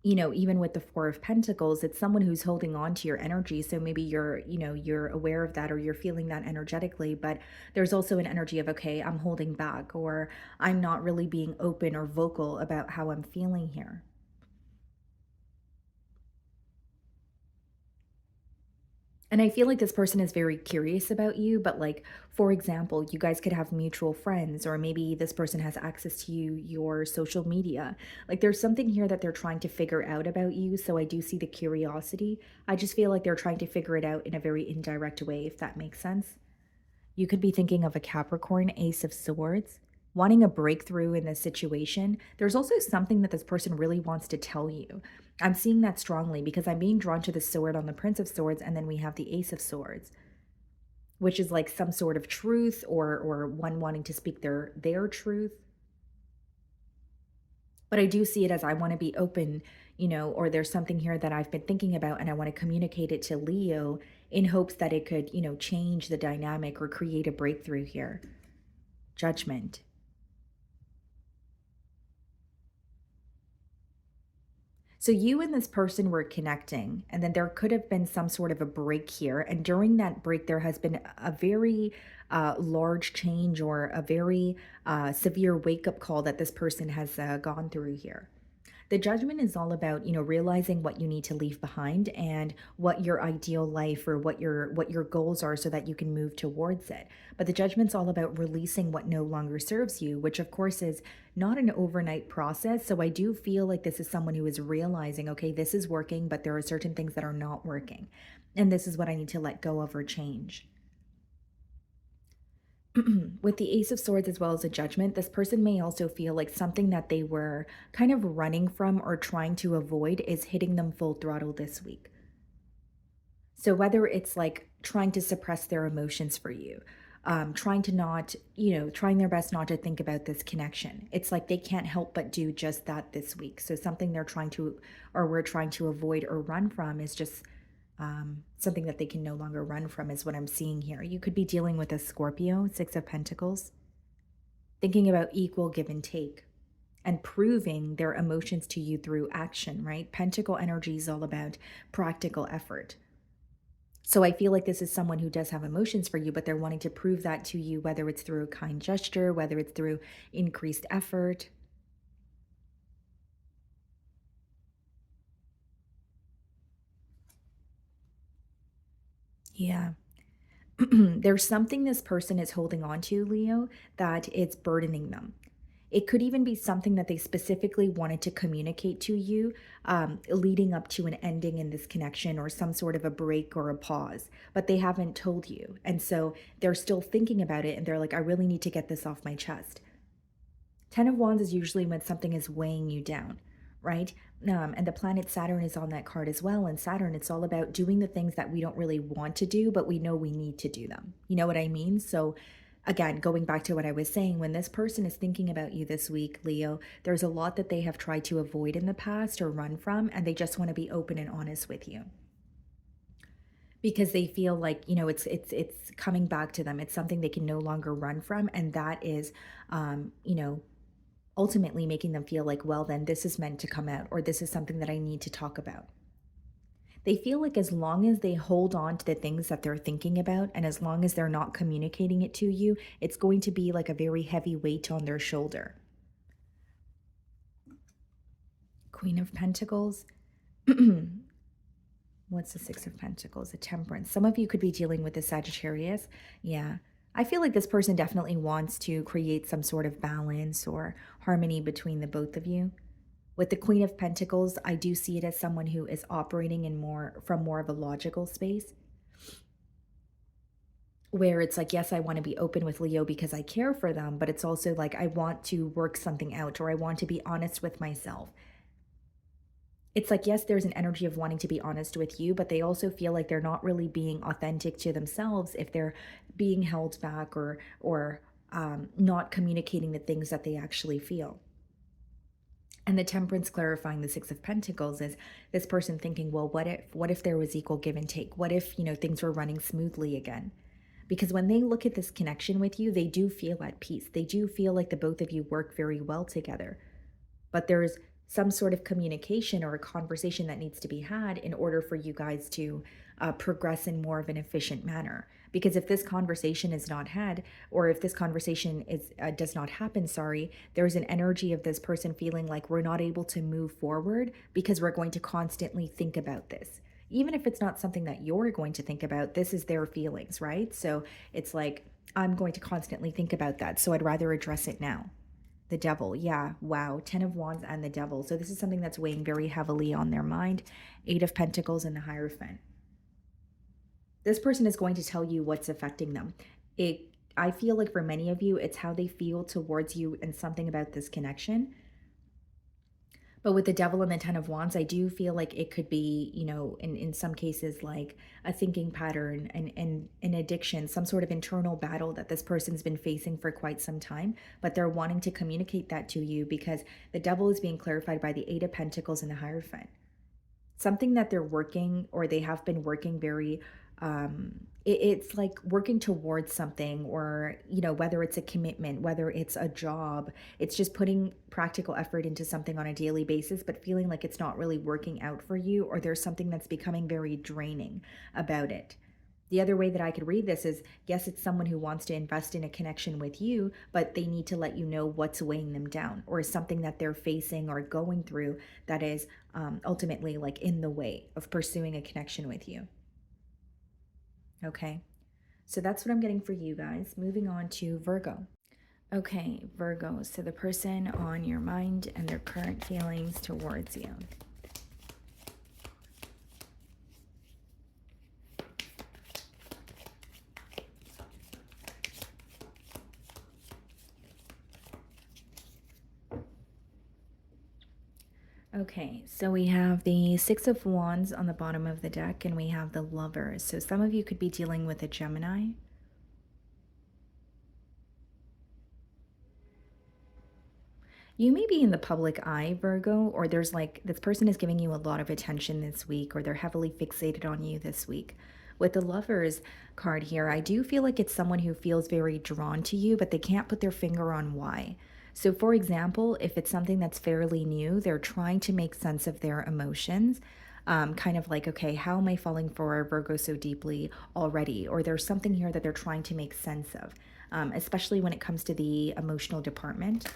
even with the Four of Pentacles, it's someone who's holding on to your energy. So maybe you're aware of that or you're feeling that energetically, but there's also an energy of, okay, I'm holding back or I'm not really being open or vocal about how I'm feeling here. And I feel like this person is very curious about you, but like, for example, you guys could have mutual friends, or maybe this person has access to your social media. Like, there's something here that they're trying to figure out about you. So I do see the curiosity. I just feel like they're trying to figure it out in a very indirect way, if that makes sense. You could be thinking of a Capricorn, Ace of Swords, wanting a breakthrough in this situation. There's also something that this person really wants to tell you. I'm seeing that strongly because I'm being drawn to the sword on the Prince of Swords, and then we have the Ace of Swords, which is like some sort of truth or one wanting to speak their truth. But I do see it as I want to be open, or there's something here that I've been thinking about and I want to communicate it to Leo in hopes that it could, change the dynamic or create a breakthrough here. Judgment. So you and this person were connecting, and then there could have been some sort of a break here. And during that break, there has been a very large change or a very severe wake up call that this person has gone through here. The judgment is all about, realizing what you need to leave behind and what your ideal life or what your goals are so that you can move towards it. But the judgment's all about releasing what no longer serves you, which of course is not an overnight process. So I do feel like this is someone who is realizing, okay, this is working, but there are certain things that are not working. And this is what I need to let go of or change. With the Ace of Swords as well as a Judgment, this person may also feel like something that they were kind of running from or trying to avoid is hitting them full throttle this week. So whether it's like trying to suppress their emotions for you, trying to not, trying their best not to think about this connection. It's like they can't help but do just that this week. So something they're trying to, or we're trying to avoid or run from is just something that they can no longer run from is what I'm seeing here. You could be dealing with a Scorpio, Six of Pentacles, thinking about equal give and take and proving their emotions to you through action, right? Pentacle energy is all about practical effort. So I feel like this is someone who does have emotions for you, but they're wanting to prove that to you, whether it's through a kind gesture, whether it's through increased effort. Yeah. There's something this person is holding on to, Leo, that it's burdening them. It could even be something that they specifically wanted to communicate to you, leading up to an ending in this connection or some sort of a break or a pause, but they haven't told you. And so they're still thinking about it and they're like, I really need to get this off my chest. Ten of Wands is usually when something is weighing you down, right? And the planet Saturn is on that card as well. And Saturn, it's all about doing the things that we don't really want to do, but we know we need to do them. You know what I mean? So, again, going back to what I was saying, when this person is thinking about you this week, Leo, there's a lot that they have tried to avoid in the past or run from, and they just want to be open and honest with you because they feel like it's coming back to them. It's something they can no longer run from, and that is ultimately making them feel like, well, then this is meant to come out, or this is something that I need to talk about. They feel like as long as they hold on to the things that they're thinking about and as long as they're not communicating it to you, it's going to be like a very heavy weight on their shoulder. Queen of Pentacles. What's the Six of Pentacles? A Temperance. Some of you could be dealing with a Sagittarius. Yeah. I feel like this person definitely wants to create some sort of balance or harmony between the both of you. With the Queen of Pentacles, I do see it as someone who is operating in from more of a logical space, where it's like, yes, I want to be open with Leo because I care for them, but it's also like I want to work something out, or I want to be honest with myself. It's like, yes, there's an energy of wanting to be honest with you, but they also feel like they're not really being authentic to themselves if they're being held back or not communicating the things that they actually feel. And the Temperance clarifying the Six of Pentacles is this person thinking, well, what if there was equal give and take? What if, things were running smoothly again? Because when they look at this connection with you, they do feel at peace. They do feel like the both of you work very well together. But there's some sort of communication or a conversation that needs to be had in order for you guys to progress in more of an efficient manner. Because if this conversation is not had, or if this conversation does not happen, there's an energy of this person feeling like we're not able to move forward because we're going to constantly think about this. Even if it's not something that you're going to think about, this is their feelings, right? So it's like, I'm going to constantly think about that, so I'd rather address it now. The Devil, yeah, wow. 10 of Wands and the Devil. So this is something that's weighing very heavily on their mind. 8 of Pentacles and the Hierophant. This person is going to tell you what's affecting them. I feel like for many of you, it's how they feel towards you and something about this connection. But with the Devil and the 10 of Wands, I do feel like it could be, in some cases, like a thinking pattern and an addiction, some sort of internal battle that this person's been facing for quite some time. But they're wanting to communicate that to you because the Devil is being clarified by the 8 of Pentacles and the Hierophant. Something that they're working, or they have been working very it's like working towards something, or whether it's a commitment, whether it's a job, it's just putting practical effort into something on a daily basis, but feeling like it's not really working out for you, or there's something that's becoming very draining about it. The other way that I could read this is, yes, it's someone who wants to invest in a connection with you, but they need to let you know what's weighing them down, or something that they're facing or going through that is ultimately like in the way of pursuing a connection with you. Okay, so that's what I'm getting for you guys. Moving on to Virgo. Okay, Virgo, so the person on your mind and their current feelings towards you. Okay, so we have the Six of Wands on the bottom of the deck, and we have the Lovers. So some of you could be dealing with a Gemini. You may be in the public eye, Virgo, or there's like, this person is giving you a lot of attention this week, or they're heavily fixated on you this week. With the Lovers card here, I do feel like it's someone who feels very drawn to you, but they can't put their finger on why. So for example, if it's something that's fairly new, they're trying to make sense of their emotions. Kind of like, okay, how am I falling for Virgo so deeply already? Or there's something here that they're trying to make sense of, especially when it comes to the emotional department.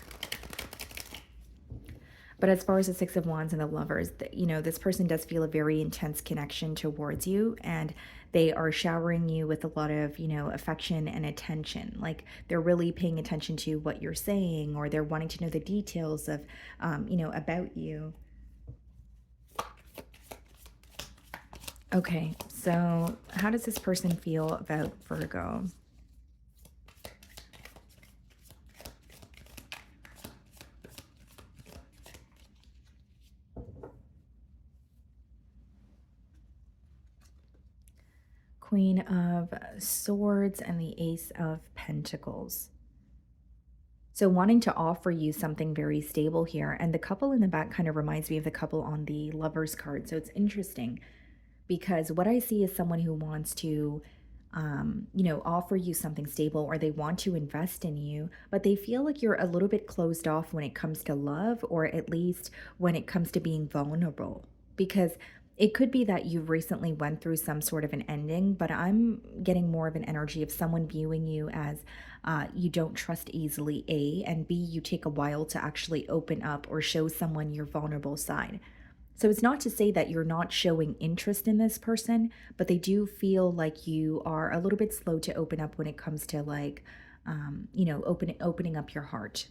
But as far as the Six of Wands and the Lovers, this person does feel a very intense connection towards you, and they are showering you with a lot of, affection and attention. Like they're really paying attention to what you're saying, or they're wanting to know the details of, about you. Okay, so how does this person feel about Virgo? Queen of Swords and the Ace of Pentacles. So wanting to offer you something very stable here. And the couple in the back kind of reminds me of the couple on the Lovers card. So it's interesting because what I see is someone who wants to, offer you something stable, or they want to invest in you, but they feel like you're a little bit closed off when it comes to love, or at least when it comes to being vulnerable. Because It could be that you've recently went through some sort of an ending, but I'm getting more of an energy of someone viewing you as you don't trust easily, A, and B, you take a while to actually open up or show someone your vulnerable side. So it's not to say that you're not showing interest in this person, but they do feel like you are a little bit slow to open up when it comes to like, opening up your heart.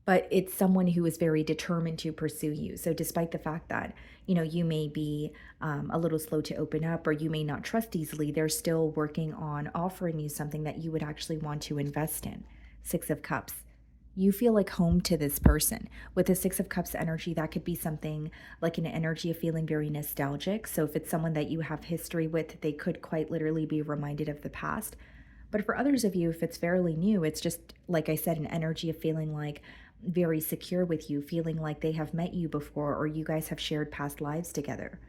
But it's someone who is very determined to pursue you. So despite the fact that, you may be a little slow to open up or you may not trust easily, they're still working on offering you something that you would actually want to invest in. Six of Cups. You feel like home to this person. With the Six of Cups energy, that could be something like an energy of feeling very nostalgic. So if it's someone that you have history with, they could quite literally be reminded of the past. But for others of you, if it's fairly new, it's just, like I said, an energy of feeling like very secure with you, feeling like they have met you before or you guys have shared past lives together.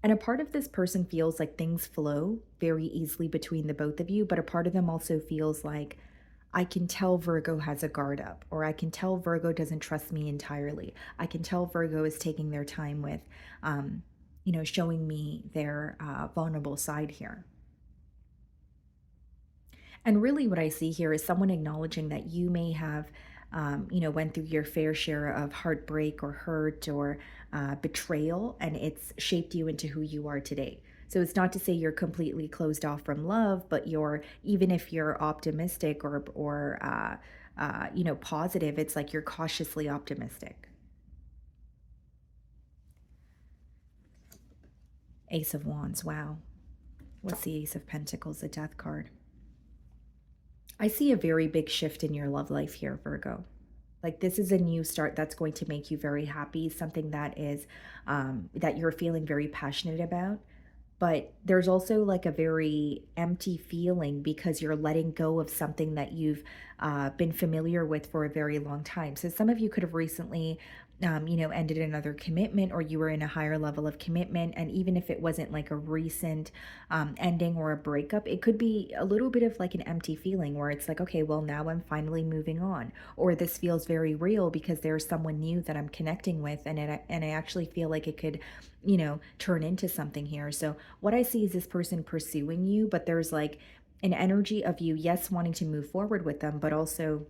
And a part of this person feels like things flow very easily between the both of you, but a part of them also feels like I can tell Virgo has a guard up, or I can tell Virgo doesn't trust me entirely. I can tell Virgo is taking their time with, showing me their vulnerable side here. And really, what I see here is someone acknowledging that you may have, went through your fair share of heartbreak or hurt or betrayal, and it's shaped you into who you are today. So it's not to say you're completely closed off from love, but you're, even if you're optimistic or positive, it's like you're cautiously optimistic. Ace of Wands. Wow. What's the Ace of Pentacles? The Death card. I see a very big shift in your love life here, Virgo. Like this is a new start that's going to make you very happy, something that is that you're feeling very passionate about. But there's also like a very empty feeling because you're letting go of something that you've been familiar with for a very long time. So some of you could have recently ended another commitment, or you were in a higher level of commitment. And even if it wasn't like a recent ending or a breakup, it could be a little bit of like an empty feeling where it's like, okay, well, now I'm finally moving on, or this feels very real because there's someone new that I'm connecting with, and I actually feel like it could, turn into something here. So what I see is this person pursuing you, but there's like an energy of you, yes, wanting to move forward with them, but also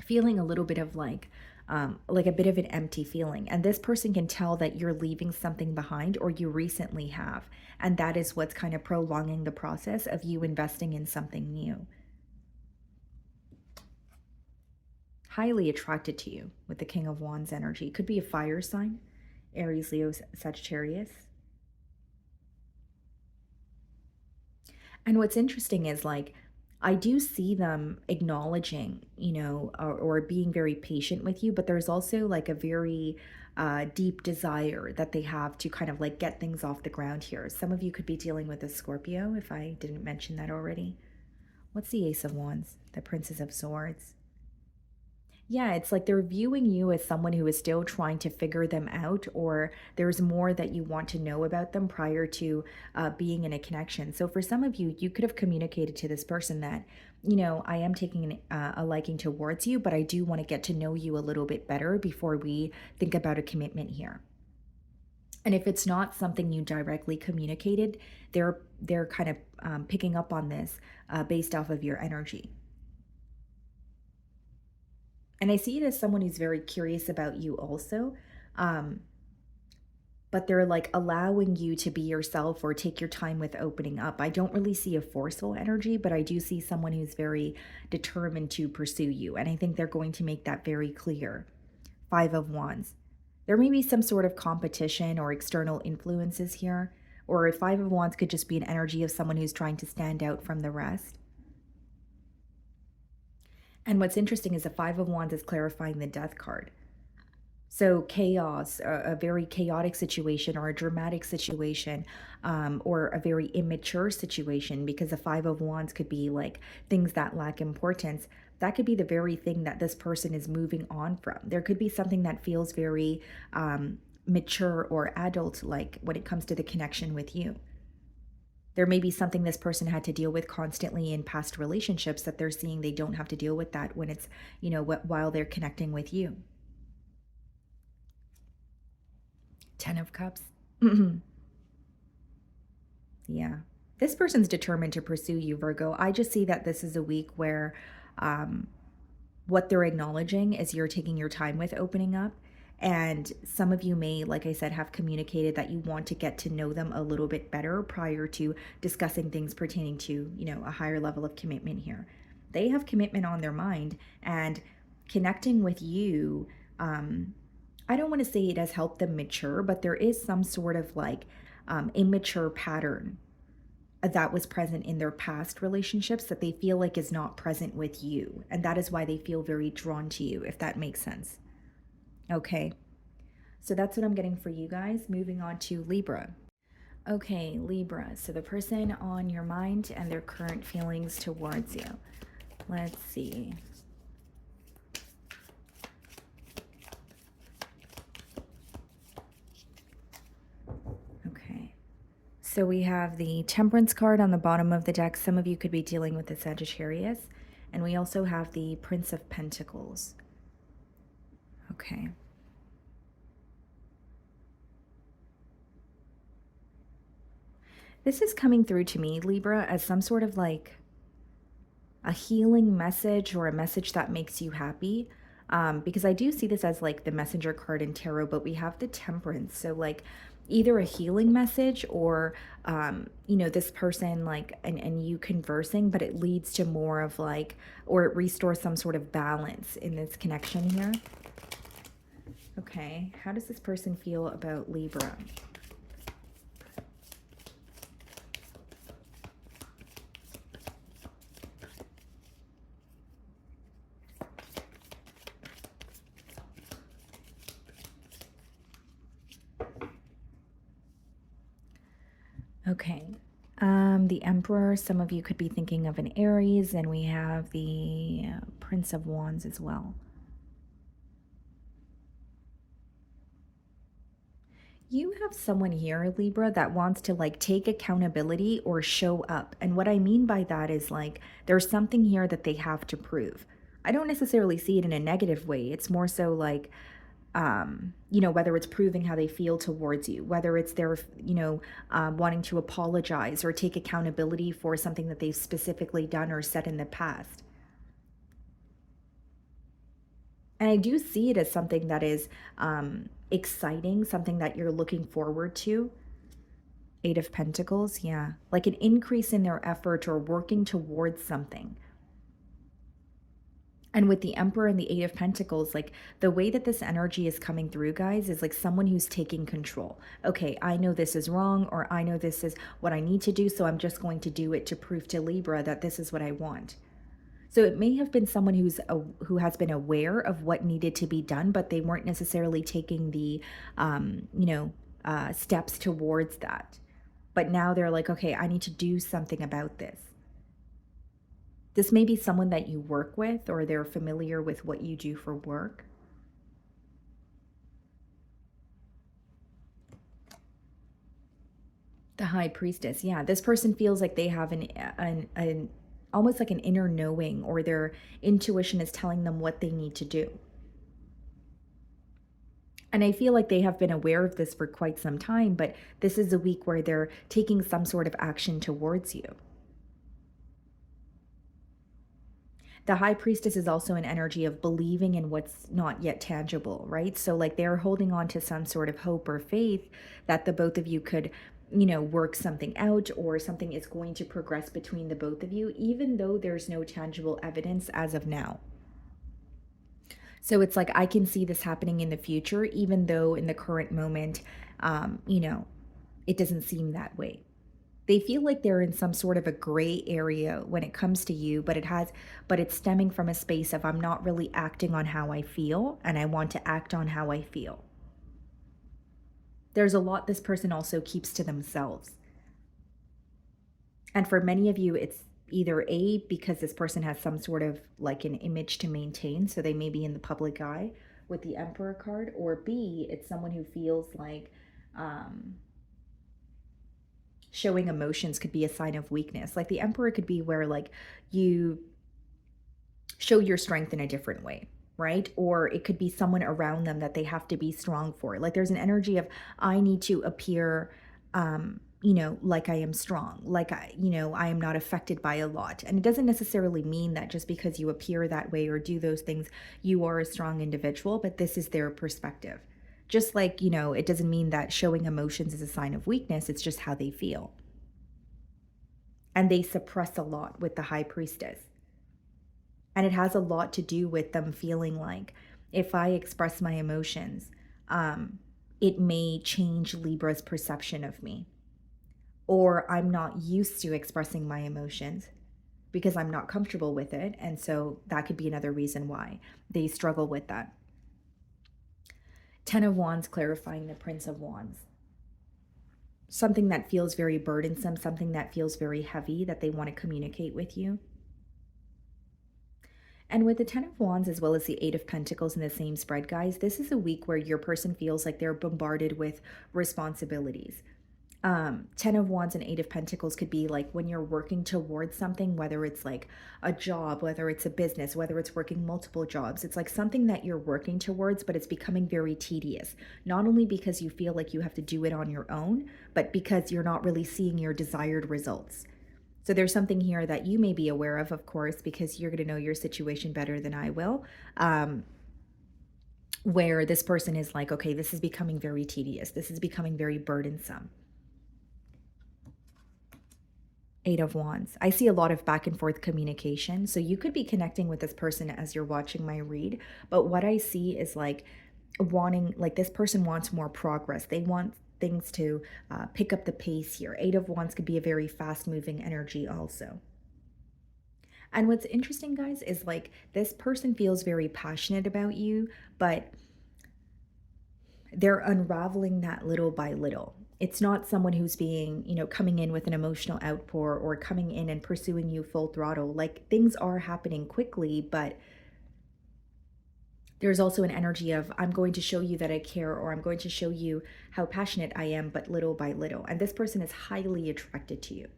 feeling a little bit of like a bit of an empty feeling. And this person can tell that you're leaving something behind or you recently have. And that is what's kind of prolonging the process of you investing in something new. Highly attracted to you with the King of Wands energy. Could be a fire sign, Aries, Leo, Sagittarius. And what's interesting is like, I do see them acknowledging, or being very patient with you, but there's also like a very deep desire that they have to kind of like get things off the ground here. Some of you could be dealing with a Scorpio, if I didn't mention that already. What's the Ace of Wands? The Princess of Swords. Yeah, it's like they're viewing you as someone who is still trying to figure them out, or there's more that you want to know about them prior to being in a connection. So for some of you, you could have communicated to this person that, I am taking a liking towards you, but I do want to get to know you a little bit better before we think about a commitment here. And if it's not something you directly communicated, they're kind of picking up on this based off of your energy. And I see it as someone who's very curious about you also. But they're like allowing you to be yourself or take your time with opening up. I don't really see a forceful energy, but I do see someone who's very determined to pursue you. And I think they're going to make that very clear. Five of Wands. There may be some sort of competition or external influences here. Or a Five of Wands could just be an energy of someone who's trying to stand out from the rest. And what's interesting is the Five of Wands is clarifying the Death card. So chaos, a very chaotic situation or a dramatic situation, or a very immature situation, because the Five of Wands could be like things that lack importance. That could be the very thing that this person is moving on from. There could be something that feels very mature or adult-like when it comes to the connection with you. There may be something this person had to deal with constantly in past relationships that they're seeing they don't have to deal with that when it's, while they're connecting with you. Ten of Cups. Yeah. This person's determined to pursue you, Virgo. I just see that this is a week where um, what they're acknowledging is you're taking your time with opening up. And some of you may, like I said, have communicated that you want to get to know them a little bit better prior to discussing things pertaining to, a higher level of commitment here. They have commitment on their mind, and connecting with you, I don't want to say it has helped them mature, but there is some sort of like immature pattern that was present in their past relationships that they feel like is not present with you. And that is why they feel very drawn to you, if that makes sense. Okay. So that's what I'm getting for you guys. Moving on to Libra. Okay, Libra. So the person on your mind and their current feelings towards you. Let's see. Okay. So we have the Temperance card on the bottom of the deck. Some of you could be dealing with the Sagittarius. And we also have the Prince of Pentacles. Okay. This is coming through to me, Libra, as some sort of like a healing message or a message that makes you happy. Because I do see this as like the messenger card in tarot, but we have the Temperance. So like either a healing message or, this person like, and you conversing, but it leads to more of like, or it restores some sort of balance in this connection here. Okay, how does this person feel about Libra? Okay, the Emperor, some of you could be thinking of an Aries, and we have the Prince of Wands as well. You have someone here, Libra, that wants to like take accountability or show up. And what I mean by that is like there's something here that they have to prove. I don't necessarily see it in a negative way. It's more so like whether it's proving how they feel towards you, whether it's their, wanting to apologize or take accountability for something that they've specifically done or said in the past. And I do see it as something that is exciting, something that you're looking forward to. Eight of Pentacles, yeah. Like an increase in their effort or working towards something. And with the Emperor and the Eight of Pentacles, like the way that this energy is coming through, guys, is like someone who's taking control. Okay, I know this is wrong, or I know this is what I need to do, so I'm just going to do it to prove to Libra that this is what I want. So it may have been someone who has been aware of what needed to be done, but they weren't necessarily taking the, steps towards that. But now they're like, okay, I need to do something about this. This may be someone that you work with, or they're familiar with what you do for work. The High Priestess, yeah. This person feels like they have an almost like an inner knowing, or their intuition is telling them what they need to do. And I feel like they have been aware of this for quite some time, but this is a week where they're taking some sort of action towards you. The High Priestess is also an energy of believing in what's not yet tangible, right? So like they're holding on to some sort of hope or faith that the both of you could, work something out, or something is going to progress between the both of you, even though there's no tangible evidence as of now. So it's like, I can see this happening in the future, even though in the current moment, it doesn't seem that way. They feel like they're in some sort of a gray area when it comes to you, but it's stemming from a space of, I'm not really acting on how I feel, and I want to act on how I feel. There's a lot this person also keeps to themselves. And for many of you, it's either A, because this person has some sort of like an image to maintain, so they may be in the public eye with the Emperor card, or B, it's someone who feels like showing emotions could be a sign of weakness. Like the Emperor could be where like you show your strength in a different way, right? Or it could be someone around them that they have to be strong for. Like there's an energy of, I need to appear, like I am strong, like I am not affected by a lot. And it doesn't necessarily mean that just because you appear that way or do those things, you are a strong individual, but this is their perspective. Just like, it doesn't mean that showing emotions is a sign of weakness, it's just how they feel. And they suppress a lot with the high priestess. And it has a lot to do with them feeling like if I express my emotions, it may change Libra's perception of me. Or I'm not used to expressing my emotions because I'm not comfortable with it. And so that could be another reason why they struggle with that. 10 of Wands clarifying the Prince of Wands. Something that feels very burdensome, something that feels very heavy that they want to communicate with you. And with the 10 of Wands as well as the 8 of Pentacles in the same spread, guys, this is a week where your person feels like they're bombarded with responsibilities. 10 of Wands and 8 of Pentacles could be like when you're working towards something, whether it's like a job, whether it's a business, whether it's working multiple jobs. It's like something that you're working towards, but it's becoming very tedious. Not only because you feel like you have to do it on your own, but because you're not really seeing your desired results. So there's something here that you may be aware of course, because you're going to know your situation better than I will, where this person is like, okay, this is becoming very tedious. This is becoming very burdensome. 8 of Wands. I see a lot of back and forth communication. So you could be connecting with this person as you're watching my read. But what I see is like this person wants more progress. They want things to pick up the pace here. 8 of Wands could be a very fast moving energy also. And what's interesting, guys, is like this person feels very passionate about you, but they're unraveling that little by little. It's not someone who's being, coming in with an emotional outpour or coming in and pursuing you full throttle. Like things are happening quickly, but there's also an energy of, I'm going to show you that I care, or I'm going to show you how passionate I am, but little by little. And this person is highly attracted to you.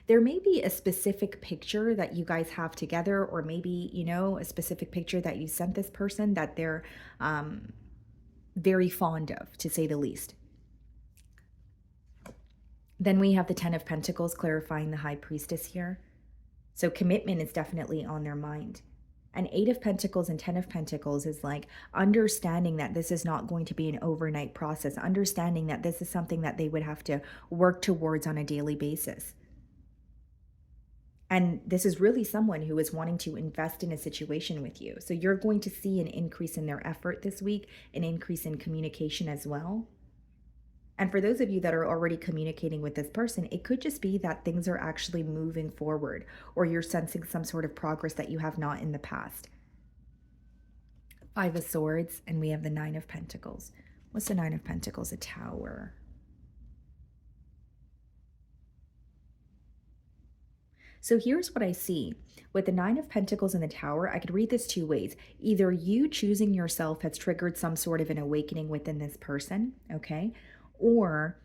There may be a specific picture that you guys have together, or maybe, a specific picture that you sent this person that they're very fond of, to say the least. Then we have the 10 of Pentacles clarifying the High Priestess here. So commitment is definitely on their mind. And 8 of Pentacles and 10 of Pentacles is like understanding that this is not going to be an overnight process, understanding that this is something that they would have to work towards on a daily basis. And this is really someone who is wanting to invest in a situation with you. So you're going to see an increase in their effort this week, an increase in communication as well. And for those of you that are already communicating with this person, it could just be that things are actually moving forward, or you're sensing some sort of progress that you have not in the past. 5 of Swords, and we have the 9 of Pentacles. What's the 9 of Pentacles? A Tower. So here's what I see. With the 9 of Pentacles and the Tower, I could read this two ways. Either you choosing yourself has triggered some sort of an awakening within this person, okay? Or,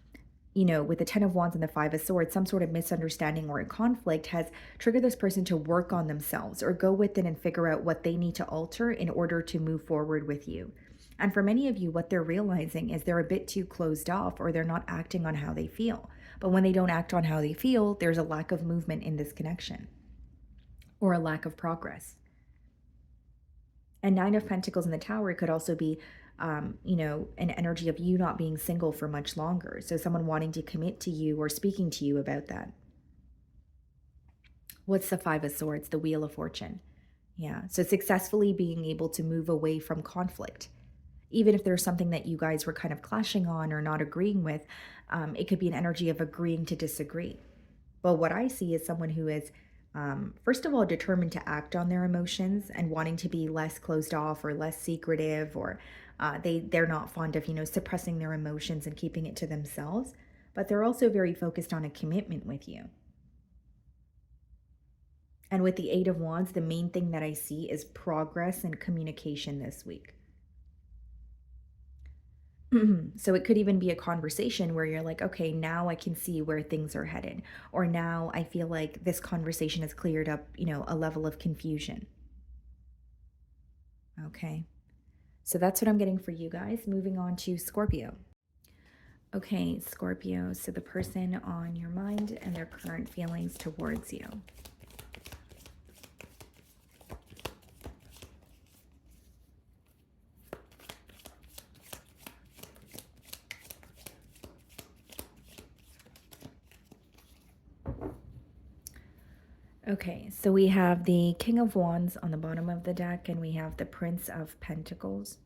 with the 10 of Wands and the 5 of Swords, some sort of misunderstanding or a conflict has triggered this person to work on themselves or go within and figure out what they need to alter in order to move forward with you. And for many of you, what they're realizing is they're a bit too closed off, or they're not acting on how they feel. But when they don't act on how they feel, there's a lack of movement in this connection, or a lack of progress. And 9 of Pentacles in the Tower could also be, an energy of you not being single for much longer. So someone wanting to commit to you or speaking to you about that. What's the 5 of Swords? The Wheel of Fortune. Yeah. So successfully being able to move away from conflict. Even if there's something that you guys were kind of clashing on or not agreeing with, it could be an energy of agreeing to disagree. But what I see is someone who is, first of all, determined to act on their emotions and wanting to be less closed off or less secretive, or they're not fond of, suppressing their emotions and keeping it to themselves. But they're also very focused on a commitment with you. And with the 8 of Wands, the main thing that I see is progress and communication this week. So it could even be a conversation where you're like, okay, now I can see where things are headed. Or now I feel like this conversation has cleared up, a level of confusion. Okay. So that's what I'm getting for you guys. Moving on to Scorpio. Okay, Scorpio. So the person on your mind and their current feelings towards you. Okay, so we have the King of Wands on the bottom of the deck, and we have the Prince of Pentacles.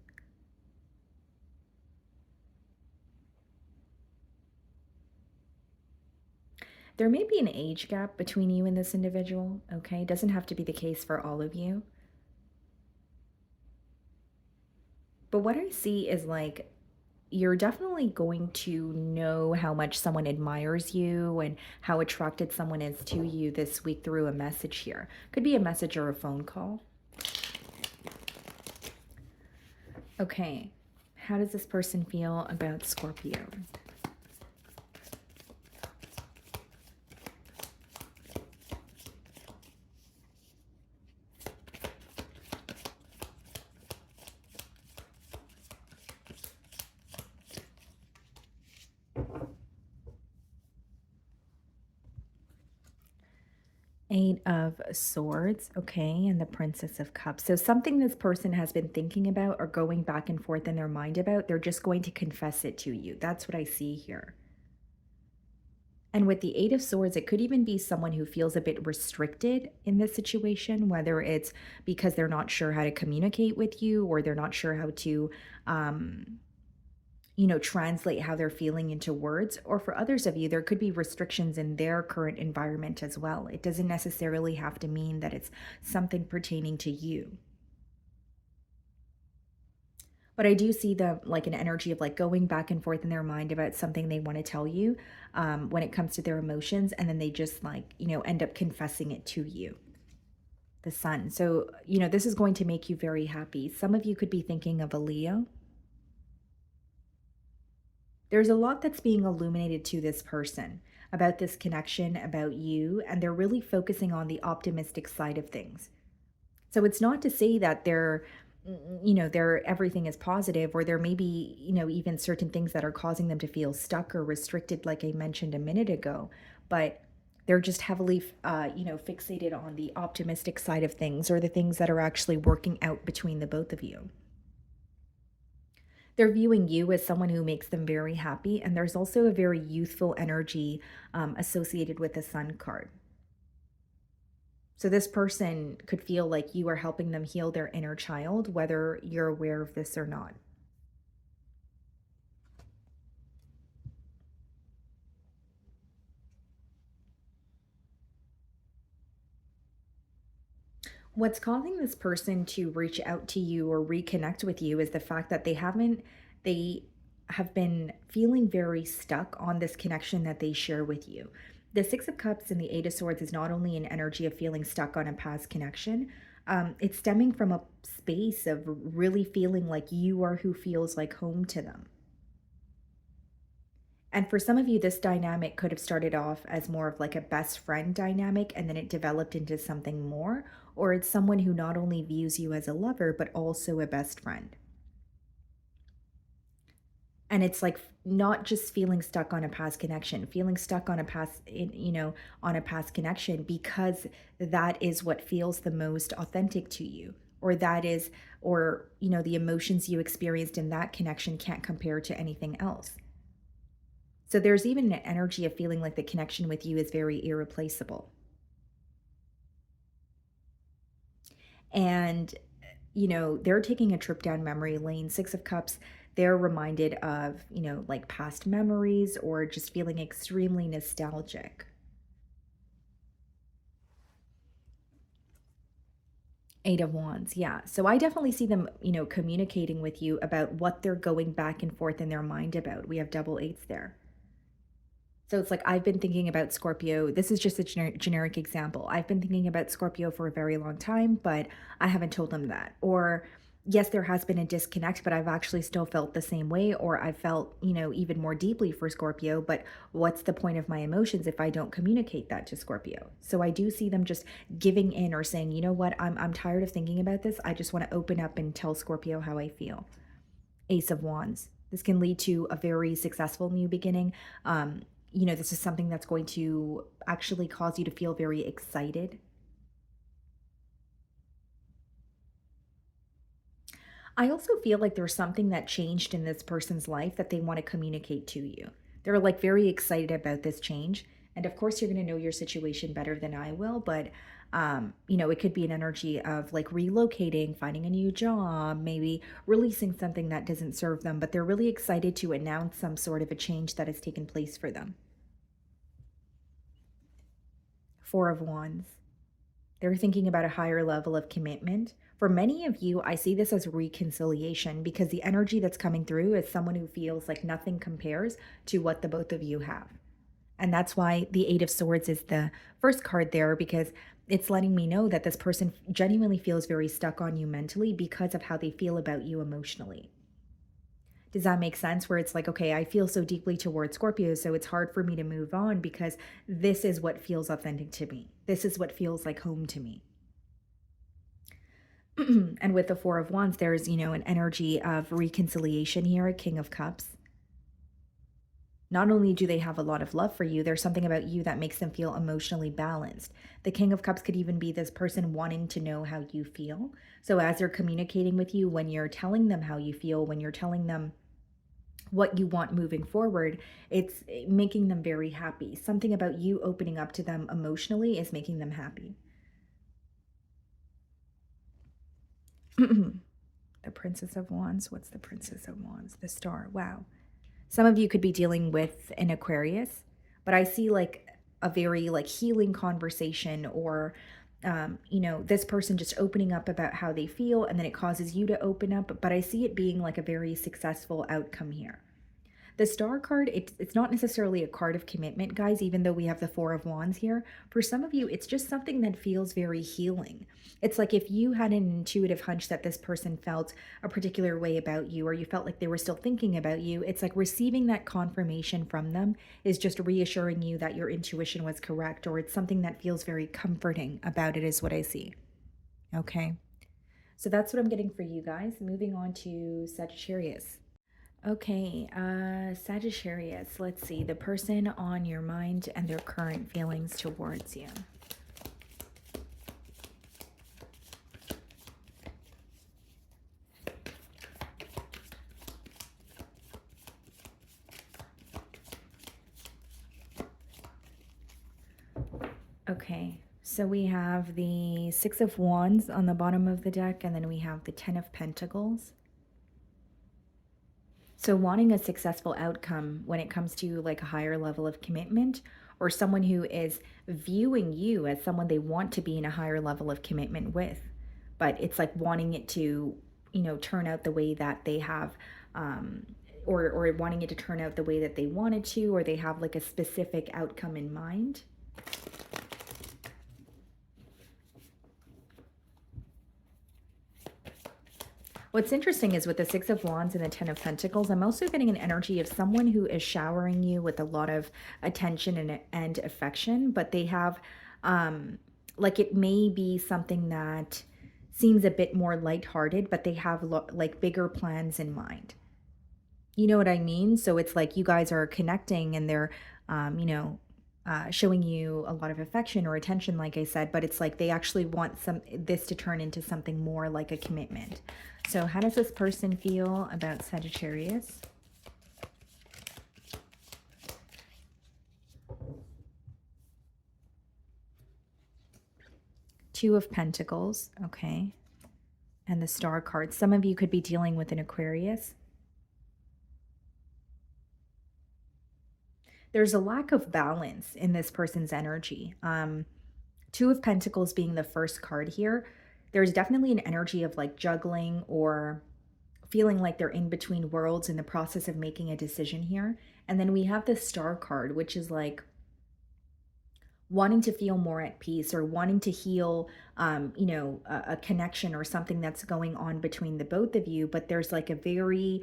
There may be an age gap between you and this individual, okay? It doesn't have to be the case for all of you. But what I see is like you're definitely going to know how much someone admires you and how attracted someone is to you this week through a message here. Could be a message or a phone call. Okay, how does this person feel about Scorpio? Eight of Swords, okay, and the Princess of Cups. So something this person has been thinking about or going back and forth in their mind about, they're just going to confess it to you. That's what I see here. And with the Eight of Swords, it could even be someone who feels a bit restricted in this situation, whether it's because they're not sure how to communicate with you or they're not sure how to translate how they're feeling into words. Or for others of you, there could be restrictions in their current environment as well. It doesn't necessarily have to mean that it's something pertaining to you. But I do see the like an energy of like going back and forth in their mind about something they want to tell you when it comes to their emotions, and then they just like end up confessing it to you. The Sun. So this is going to make you very happy. Some of you could be thinking of a Leo. There's a lot that's being illuminated to this person about this connection, about you, and they're really focusing on the optimistic side of things. So it's not to say that they're everything is positive, or there may be, even certain things that are causing them to feel stuck or restricted, like I mentioned a minute ago, but they're just heavily, fixated on the optimistic side of things, or the things that are actually working out between the both of you. They're viewing you as someone who makes them very happy. And there's also a very youthful energy associated with the Sun card. So this person could feel like you are helping them heal their inner child, whether you're aware of this or not. What's causing this person to reach out to you or reconnect with you is the fact that they have been feeling very stuck on this connection that they share with you. The Six of Cups and the Eight of Swords is not only an energy of feeling stuck on a past connection, it's stemming from a space of really feeling like you are who feels like home to them. And for some of you, this dynamic could have started off as more of like a best friend dynamic, and then it developed into something more, or it's someone who not only views you as a lover, but also a best friend. And it's like not just feeling stuck on a past connection, feeling stuck on a on a past connection because that is what feels the most authentic to you, or the emotions you experienced in that connection can't compare to anything else. So there's even an energy of feeling like the connection with you is very irreplaceable. And, they're taking a trip down memory lane. Six of Cups, they're reminded of, like past memories or just feeling extremely nostalgic. Eight of Wands, yeah. So I definitely see them, communicating with you about what they're going back and forth in their mind about. We have double eights there. So it's like I've been thinking about Scorpio. This is just a generic example. I've been thinking about Scorpio for a very long time, but I haven't told them that. Or, yes, there has been a disconnect, but I've actually still felt the same way, or I felt, even more deeply for Scorpio. But what's the point of my emotions if I don't communicate that to Scorpio? So I do see them just giving in or saying, you know what, I'm tired of thinking about this. I just want to open up and tell Scorpio how I feel. Ace of Wands. This can lead to a very successful new beginning. This is something that's going to actually cause you to feel very excited. I also feel like there's something that changed in this person's life that they want to communicate to you. They're like very excited about this change. And of course, you're going to know your situation better than I will, but it could be an energy of like relocating, finding a new job, maybe releasing something that doesn't serve them, but they're really excited to announce some sort of a change that has taken place for them. Four of Wands. They're thinking about a higher level of commitment. For many of you, I see this as reconciliation because the energy that's coming through is someone who feels like nothing compares to what the both of you have. And that's why the Eight of Swords is the first card there, because it's letting me know that this person genuinely feels very stuck on you mentally because of how they feel about you emotionally. Does that make sense? Where it's like, okay, I feel so deeply towards Scorpio, so it's hard for me to move on because this is what feels authentic to me. This is what feels like home to me. And with the Four of Wands, there's, an energy of reconciliation here, a King of Cups. Not only do they have a lot of love for you, there's something about you that makes them feel emotionally balanced. The King of Cups could even be this person wanting to know how you feel. So as they're communicating with you, when you're telling them how you feel, when you're telling them what you want moving forward, it's making them very happy. Something about you opening up to them emotionally is making them happy. The Princess of Wands. What's the Princess of Wands? The Star. Wow. Some of you could be dealing with an Aquarius, but I see like a very like healing conversation, or this person just opening up about how they feel, and then it causes you to open up. But I see it being like a very successful outcome here. The Star card, it's not necessarily a card of commitment, guys, even though we have the Four of Wands here. For some of you, it's just something that feels very healing. It's like if you had an intuitive hunch that this person felt a particular way about you, or you felt like they were still thinking about you, it's like receiving that confirmation from them is just reassuring you that your intuition was correct, or it's something that feels very comforting about it, is what I see. Okay. So that's what I'm getting for you guys. Moving on to Sagittarius. Okay, Sagittarius, let's see, the person on your mind and their current feelings towards you. Okay, so we have the Six of Wands on the bottom of the deck, and then we have the Ten of Pentacles. So wanting a successful outcome when it comes to like a higher level of commitment, or someone who is viewing you as someone they want to be in a higher level of commitment with, but it's like wanting it to, turn out the way that they have, or wanting it to turn out the way that they wanted to, or they have like a specific outcome in mind. What's interesting is with the Six of Wands and the Ten of Pentacles, I'm also getting an energy of someone who is showering you with a lot of attention and affection, but they have, like it may be something that seems a bit more lighthearted, but they have like bigger plans in mind. You know what I mean? So it's like you guys are connecting and they're, showing you a lot of affection or attention, like I said, but it's like they actually want this to turn into something more like a commitment. So how does this person feel about Sagittarius? Two of Pentacles, okay. And the Star card. Some of you could be dealing with an Aquarius. There's a lack of balance in this person's energy. Two of Pentacles being the first card here. There's definitely an energy of like juggling or feeling like they're in between worlds in the process of making a decision here. And then we have the Star card, which is like wanting to feel more at peace or wanting to heal, a connection or something that's going on between the both of you. But there's like a very,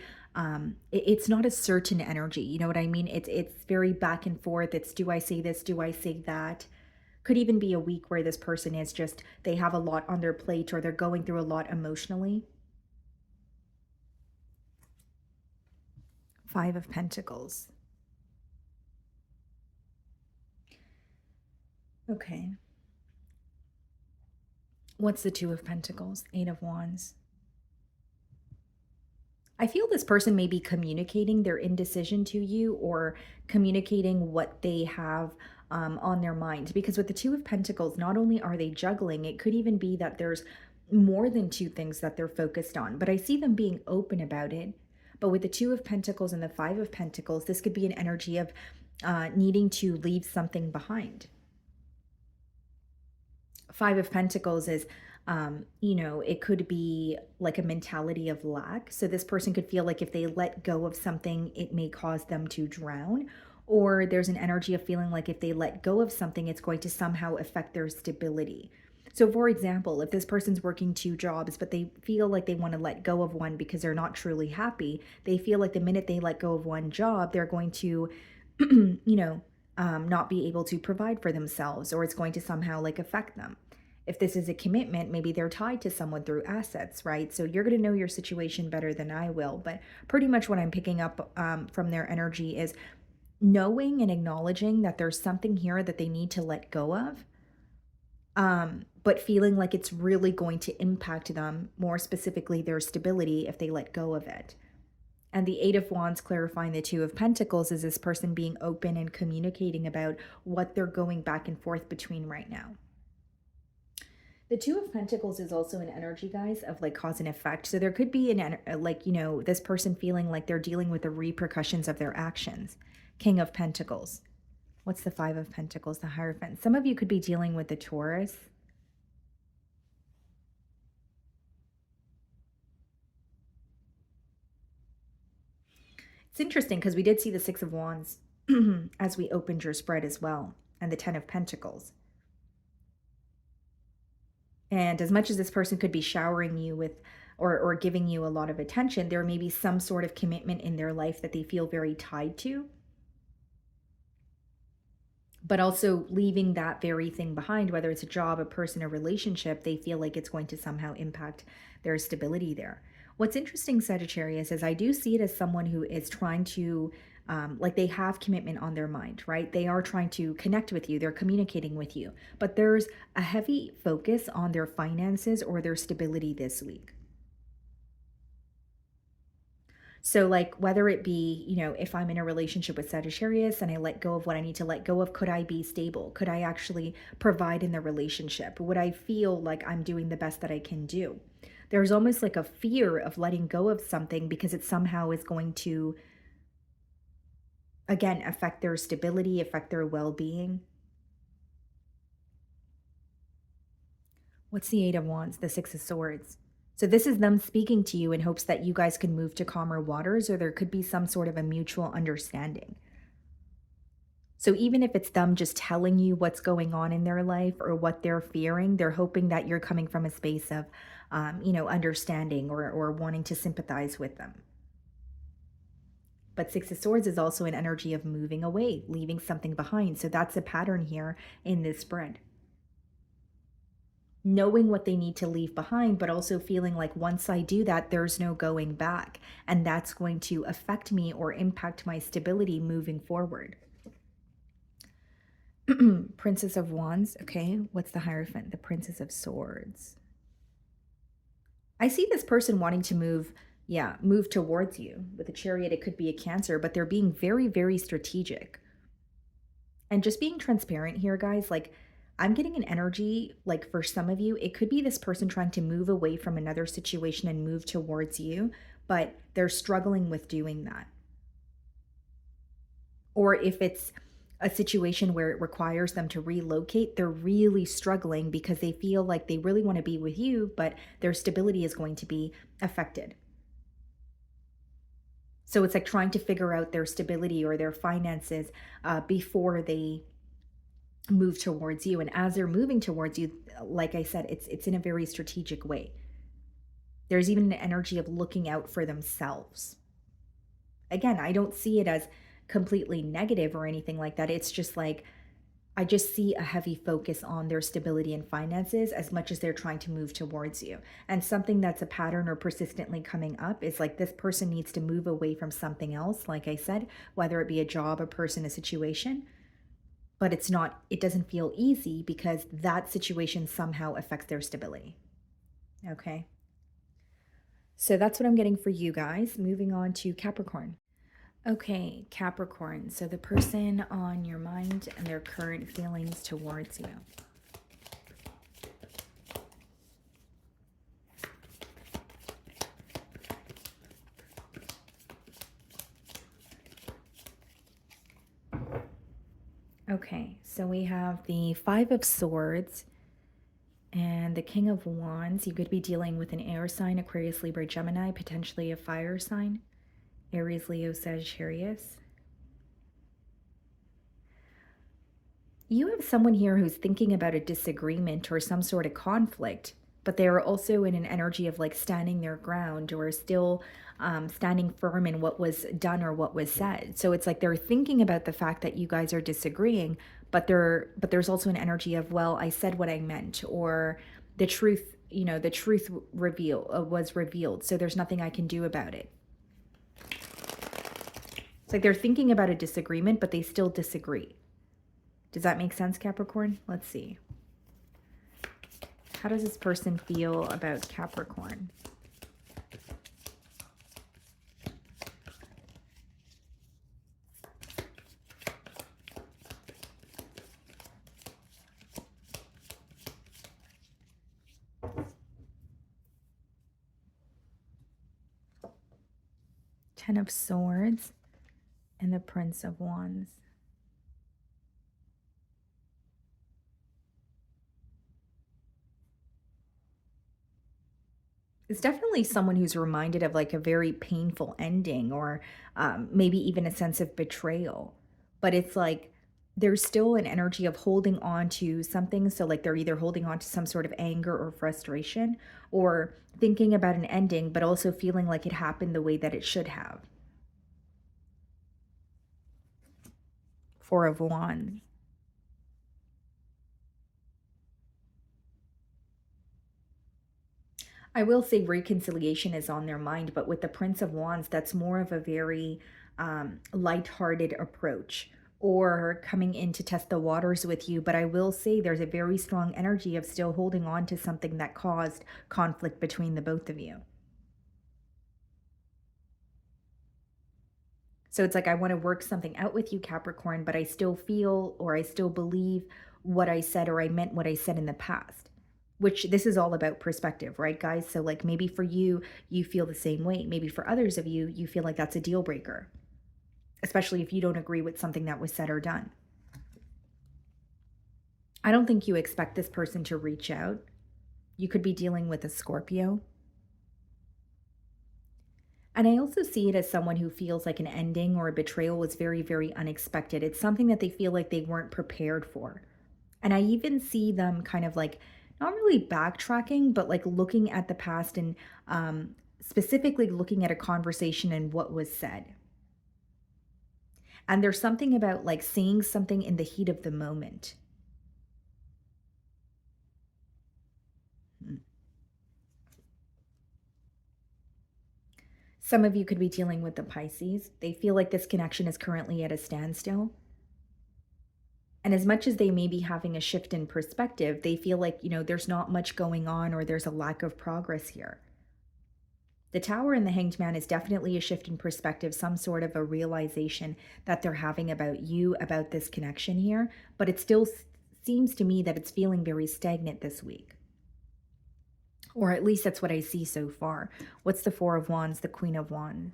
it's not a certain energy. You know what I mean? It's very back and forth. It's, do I say this? Do I say that? Could even be a week where this person is just, they have a lot on their plate or they're going through a lot emotionally. Five of Pentacles. Okay. What's the Two of Pentacles? Eight of Wands. I feel this person may be communicating their indecision to you or communicating what they have on their mind. Because with the Two of Pentacles, not only are they juggling, it could even be that there's more than two things that they're focused on. But I see them being open about it. But with the Two of Pentacles and the Five of Pentacles, this could be an energy of needing to leave something behind. Five of Pentacles is, it could be like a mentality of lack. So this person could feel like if they let go of something, it may cause them to drown. Or there's an energy of feeling like if they let go of something, it's going to somehow affect their stability. So for example, if this person's working two jobs, but they feel like they want to let go of one because they're not truly happy, they feel like the minute they let go of one job, they're going to, not be able to provide for themselves, or it's going to somehow like affect them. If this is a commitment, maybe they're tied to someone through assets, right? So you're going to know your situation better than I will. But pretty much what I'm picking up from their energy is knowing and acknowledging that there's something here that they need to let go of, but feeling like it's really going to impact them, more specifically their stability, if they let go of it. And the Eight of Wands clarifying the Two of Pentacles is this person being open and communicating about what they're going back and forth between right now. The Two of Pentacles is also an energy, guys, of like cause and effect. So there could be this person feeling like they're dealing with the repercussions of their actions. King of Pentacles. What's the Five of Pentacles? The Hierophant. Some of you could be dealing with the Taurus. It's interesting because we did see the Six of Wands as we opened your spread as well, and the Ten of Pentacles. And as much as this person could be showering you with or giving you a lot of attention, there may be some sort of commitment in their life that they feel very tied to. But also leaving that very thing behind, whether it's a job, a person, a relationship, they feel like it's going to somehow impact their stability there. What's interesting, Sagittarius, is I do see it as someone who is trying to, like they have commitment on their mind, right? They are trying to connect with you. They're communicating with you. But there's a heavy focus on their finances or their stability this week. So like whether it be, if I'm in a relationship with Sagittarius and I let go of what I need to let go of, could I be stable? Could I actually provide in the relationship? Would I feel like I'm doing the best that I can do? There's almost like a fear of letting go of something because it somehow is going to, again, affect their stability, affect their well-being. What's the Eight of Wands? The Six of Swords. So this is them speaking to you in hopes that you guys can move to calmer waters, or there could be some sort of a mutual understanding. So even if it's them just telling you what's going on in their life or what they're fearing, they're hoping that you're coming from a space of, understanding or wanting to sympathize with them. But Six of Swords is also an energy of moving away, leaving something behind. So that's a pattern here in this spread. Knowing what they need to leave behind, but also feeling like once I do that, there's no going back. And that's going to affect me or impact my stability moving forward. Princess of Wands. Okay, what's the Hierophant? The Princess of Swords. I see this person wanting to move towards you. With a Chariot, it could be a Cancer, but they're being very, very strategic. And just being transparent here, guys, like I'm getting an energy, like for some of you, it could be this person trying to move away from another situation and move towards you, but they're struggling with doing that. Or if it's a situation where it requires them to relocate, they're really struggling because they feel like they really want to be with you, but their stability is going to be affected. So it's like trying to figure out their stability or their finances before they move towards you. And as they're moving towards you, like I said, it's in a very strategic way. There's even an energy of looking out for themselves. Again, I don't see it as completely negative or anything like that. It's just like, I just see a heavy focus on their stability and finances as much as they're trying to move towards you. And something that's a pattern or persistently coming up is like this person needs to move away from something else, like I said, whether it be a job, a person, a situation. But it doesn't feel easy because that situation somehow affects their stability. Okay. So that's what I'm getting for you guys. Moving on to Capricorn. Okay, Capricorn. So the person on your mind and their current feelings towards you. Okay, so we have the Five of Swords and the King of Wands. You could be dealing with an air sign, Aquarius, Libra, Gemini, potentially a fire sign, Aries, Leo, Sagittarius. You have someone here who's thinking about a disagreement or some sort of conflict, but they're also in an energy of like standing their ground or still standing firm in what was done or what was said. So it's like they're thinking about the fact that you guys are disagreeing, but there's also an energy of, well, I said what I meant, or the truth, the truth was revealed, so there's nothing I can do about it. It's like they're thinking about a disagreement, but they still disagree. Does that make sense, Capricorn? Let's see. How does this person feel about Capricorn? Ten of Swords and the Prince of Wands. It's definitely someone who's reminded of like a very painful ending or maybe even a sense of betrayal. But it's like there's still an energy of holding on to something. So, like, they're either holding on to some sort of anger or frustration or thinking about an ending, but also feeling like it happened the way that it should have. Four of Wands. I will say reconciliation is on their mind, but with the Prince of Wands, that's more of a very lighthearted approach or coming in to test the waters with you. But I will say there's a very strong energy of still holding on to something that caused conflict between the both of you. So it's like, I want to work something out with you, Capricorn, but I still feel or I still believe what I said or I meant what I said in the past. Which this is all about perspective, right, guys? So like maybe for you, you feel the same way. Maybe for others of you, you feel like that's a deal breaker, especially if you don't agree with something that was said or done. I don't think you expect this person to reach out. You could be dealing with a Scorpio. And I also see it as someone who feels like an ending or a betrayal was very, very unexpected. It's something that they feel like they weren't prepared for. And I even see them kind of like not really backtracking, but like looking at the past and specifically looking at a conversation and what was said. And there's something about like saying something in the heat of the moment. Some of you could be dealing with the Pisces. They feel like this connection is currently at a standstill. And as much as they may be having a shift in perspective, they feel like, there's not much going on or there's a lack of progress here. The Tower and the Hanged Man is definitely a shift in perspective, some sort of a realization that they're having about you, about this connection here. But it still seems to me that it's feeling very stagnant this week. Or at least that's what I see so far. What's the Four of Wands, the Queen of Wands?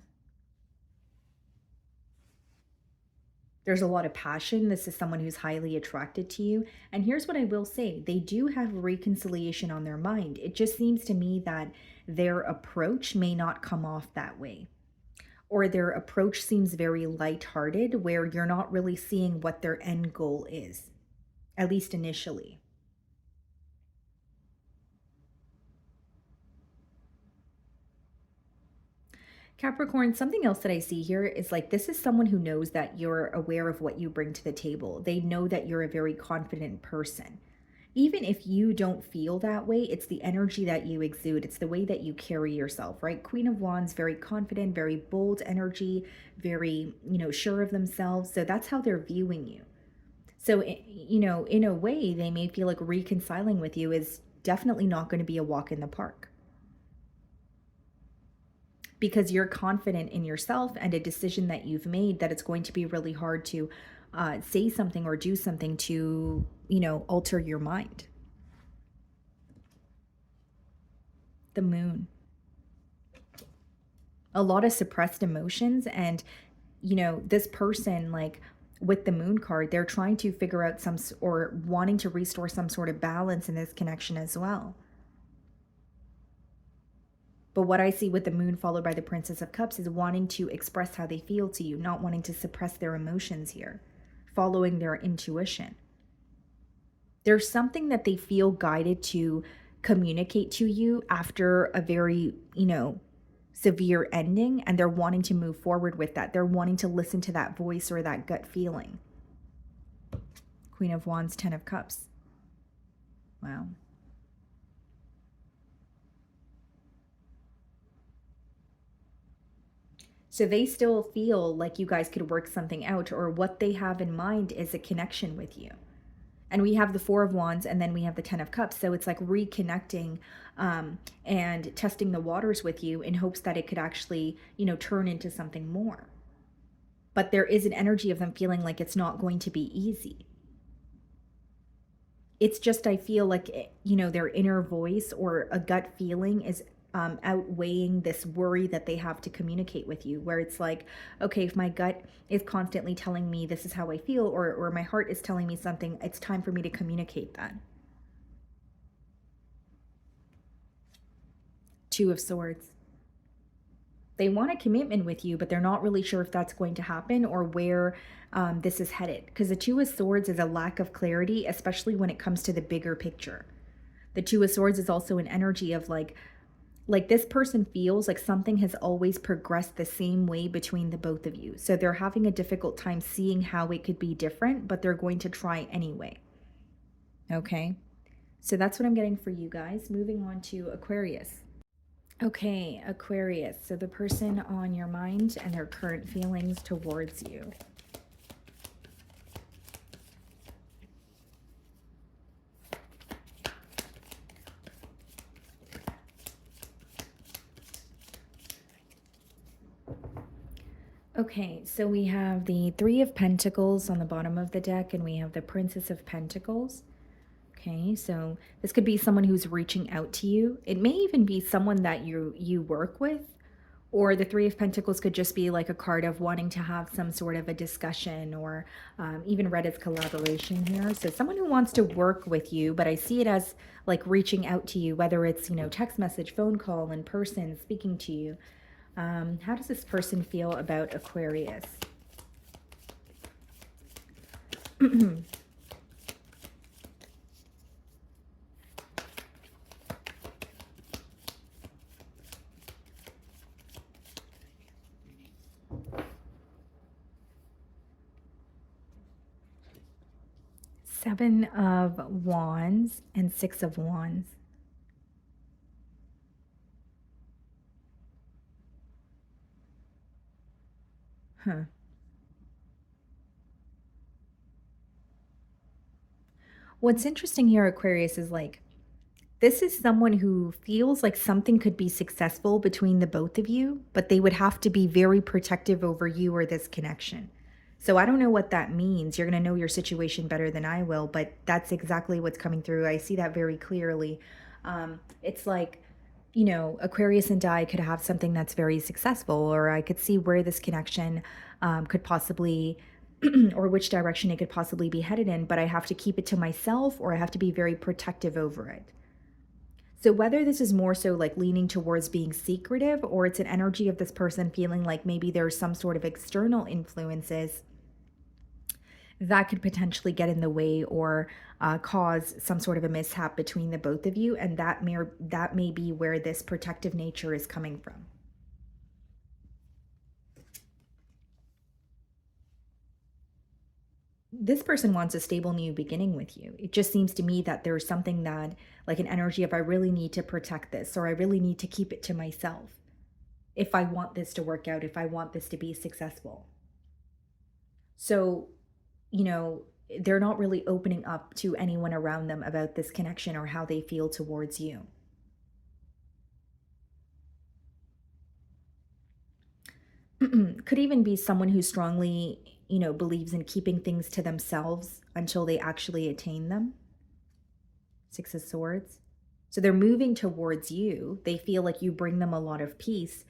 There's a lot of passion. This is someone who's highly attracted to you. And here's what I will say. They do have reconciliation on their mind. It just seems to me that their approach may not come off that way. Or their approach seems very lighthearted, where you're not really seeing what their end goal is. at least initially. Capricorn, something else that I see here is like this is someone who knows that you're aware of what you bring to the table. They know that you're a very confident person. Even if you don't feel that way, it's the energy that you exude. It's the way that you carry yourself, right? Queen of Wands, very confident, very bold energy, very, sure of themselves. So that's how they're viewing you. So, in a way, they may feel like reconciling with you is definitely not going to be a walk in the park, because you're confident in yourself and a decision that you've made that it's going to be really hard to say something or do something to, alter your mind. The Moon. A lot of suppressed emotions. And, this person, like with the Moon card, they're trying to figure out or wanting to restore some sort of balance in this connection as well. But what I see with the Moon followed by the Princess of Cups is wanting to express how they feel to you, not wanting to suppress their emotions here, following their intuition. There's something that they feel guided to communicate to you after a very, severe ending, and they're wanting to move forward with that. They're wanting to listen to that voice or that gut feeling. Queen of Wands, Ten of Cups. Wow. So they still feel like you guys could work something out, or what they have in mind is a connection with you. And we have the Four of Wands, and then we have the Ten of Cups. So it's like reconnecting and testing the waters with you in hopes that it could actually, turn into something more. But there is an energy of them feeling like it's not going to be easy. It's just, I feel like, their inner voice or a gut feeling is outweighing this worry that they have to communicate with you, where it's like, okay, if my gut is constantly telling me this is how I feel, or my heart is telling me something, it's time for me to communicate that. Two of Swords. They want a commitment with you, but they're not really sure if that's going to happen or where this is headed. Because the Two of Swords is a lack of clarity, especially when it comes to the bigger picture. The Two of Swords is also an energy of like this person feels like something has always progressed the same way between the both of you. So they're having a difficult time seeing how it could be different, but they're going to try anyway. Okay. So that's what I'm getting for you guys. Moving on to Aquarius. Okay, Aquarius. So the person on your mind and their current feelings towards you. Okay, so we have the Three of Pentacles on the bottom of the deck, and we have the Princess of Pentacles. Okay, so this could be someone who's reaching out to you. It may even be someone that you work with, or the Three of Pentacles could just be like a card of wanting to have some sort of a discussion, or even read as collaboration here. So someone who wants to work with you, but I see it as like reaching out to you, whether it's, text message, phone call, in person, speaking to you. How does this person feel about Aquarius? Seven of Wands and Six of Wands. Huh. What's interesting here, Aquarius, is like, this is someone who feels like something could be successful between the both of you, but they would have to be very protective over you or this connection. So I don't know what that means. You're going to know your situation better than I will, but that's exactly what's coming through. I see that very clearly. It's like, Aquarius and I could have something that's very successful, or I could see where this connection could possibly or which direction it could possibly be headed in, but I have to keep it to myself, or I have to be very protective over it. So whether this is more so like leaning towards being secretive, or it's an energy of this person feeling like maybe there's some sort of external influences that could potentially get in the way or cause some sort of a mishap between the both of you, and that may be where this protective nature is coming from. This person wants a stable new beginning with you. It just seems to me that there's something that, like an energy of, I really need to protect this, or I really need to keep it to myself if I want this to work out, if I want this to be successful. So, you know, they're not really opening up to anyone around them about this connection or how they feel towards you. Could even be someone who strongly, believes in keeping things to themselves until they actually attain them. Six of Swords. So they're moving towards you. They feel like you bring them a lot of peace,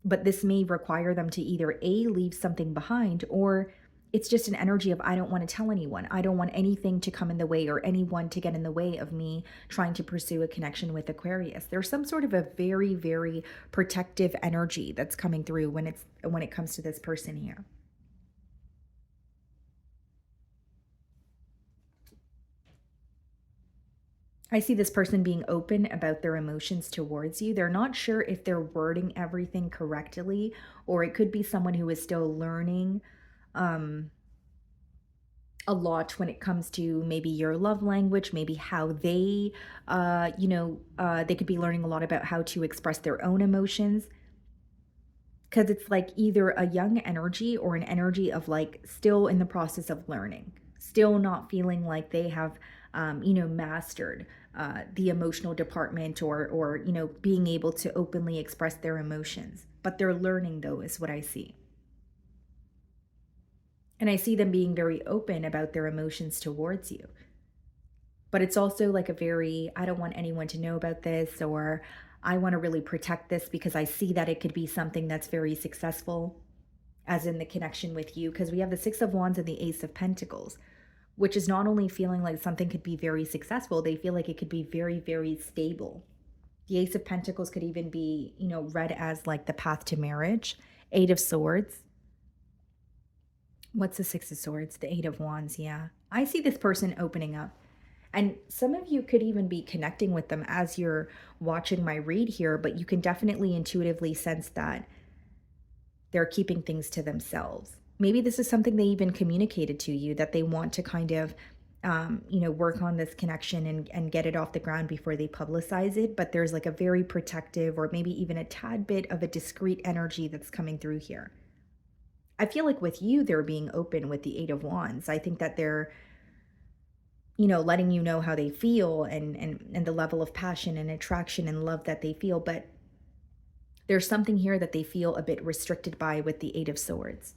but this may require them to either A, leave something behind, or it's just an energy of, I don't want to tell anyone. I don't want anything to come in the way or anyone to get in the way of me trying to pursue a connection with Aquarius. There's some sort of a very, very protective energy that's coming through when it comes to this person here. I see this person being open about their emotions towards you. They're not sure if they're wording everything correctly, or it could be someone who is still learning um, a lot when it comes to maybe your love language, maybe how they could be learning a lot about how to express their own emotions. Because it's like either a young energy or an energy of like still in the process of learning, still not feeling like they have, mastered the emotional department, or being able to openly express their emotions. But they're learning, though, is what I see. And I see them being very open about their emotions towards you. But it's also like a very, I don't want anyone to know about this, or I want to really protect this because I see that it could be something that's very successful, as in the connection with you. Because we have the Six of Wands and the Ace of Pentacles, which is not only feeling like something could be very successful, they feel like it could be very, very stable. The Ace of Pentacles could even be, read as like the path to marriage. Eight of Swords. What's the Six of Swords? The Eight of Wands, yeah. I see this person opening up. And some of you could even be connecting with them as you're watching my read here, but you can definitely intuitively sense that they're keeping things to themselves. Maybe this is something they even communicated to you, that they want to kind of, work on this connection and get it off the ground before they publicize it. But there's like a very protective, or maybe even a tad bit of a discreet energy that's coming through here. I feel like with you, they're being open with the Eight of Wands. I think that they're, letting you know how they feel, and the level of passion and attraction and love that they feel. But there's something here that they feel a bit restricted by with the Eight of Swords.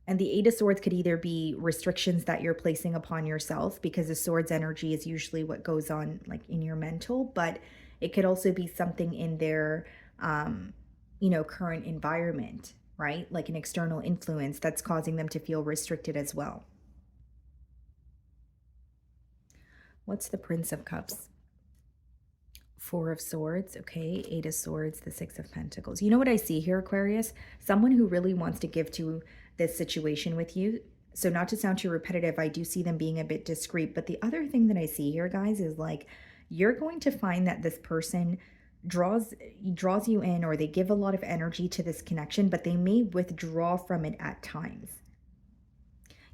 And the Eight of Swords could either be restrictions that you're placing upon yourself, because the Swords energy is usually what goes on like in your mental, but it could also be something in their, current environment, right? Like an external influence that's causing them to feel restricted as well. What's the Prince of Cups? Four of Swords, okay, Eight of Swords, the Six of Pentacles. You know what I see here, Aquarius? Someone who really wants to give to this situation with you. So not to sound too repetitive, I do see them being a bit discreet. But the other thing that I see here, guys, is like you're going to find that this person draws you in, or they give a lot of energy to this connection, but they may withdraw from it at times.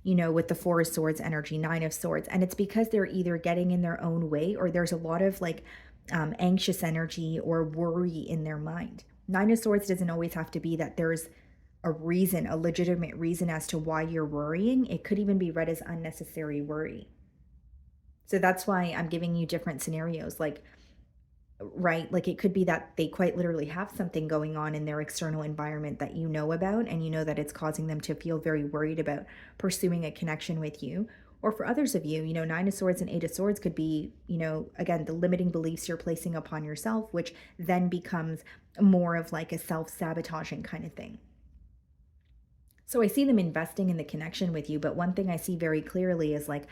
With the Four of Swords energy, Nine of Swords. And it's because they're either getting in their own way, or there's a lot of like anxious energy or worry in their mind. Nine of Swords doesn't always have to be that there's a reason, a legitimate reason as to why you're worrying. It could even be read as unnecessary worry. So that's why I'm giving you different scenarios. Like, right, like it could be that they quite literally have something going on in their external environment that you know about, and you know that it's causing them to feel very worried about pursuing a connection with you. Or for others of you, Nine of Swords and Eight of Swords could be, again, the limiting beliefs you're placing upon yourself, which then becomes more of like a self-sabotaging kind of thing. So I see them investing in the connection with you, but one thing I see very clearly is like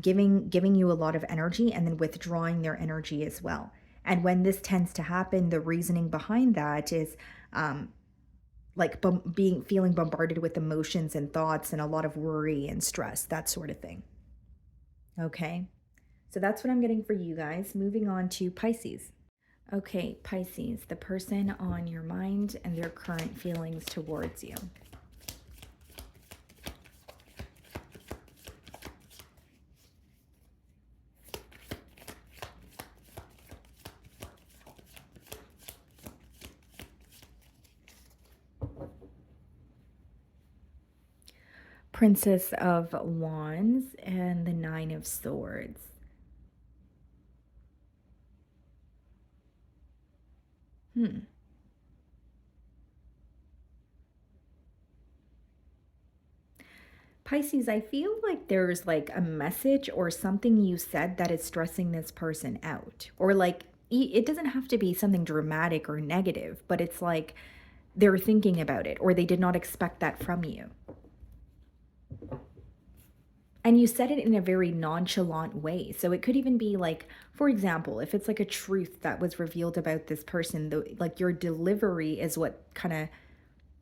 giving you a lot of energy and then withdrawing their energy as well. And when this tends to happen, the reasoning behind that is like feeling bombarded with emotions and thoughts and a lot of worry and stress, that sort of thing. Okay. So that's what I'm getting for you guys. Moving on to Pisces. Okay, Pisces, the person on your mind and their current feelings towards you. Princess of Wands and the Nine of Swords. Pisces, I feel like there's like a message or something you said that is stressing this person out. Or like, it doesn't have to be something dramatic or negative, but it's like they're thinking about it or they did not expect that from you. And you said it in a very nonchalant way. So it could even be like, for example, if it's like a truth that was revealed about this person, like your delivery is what kind of,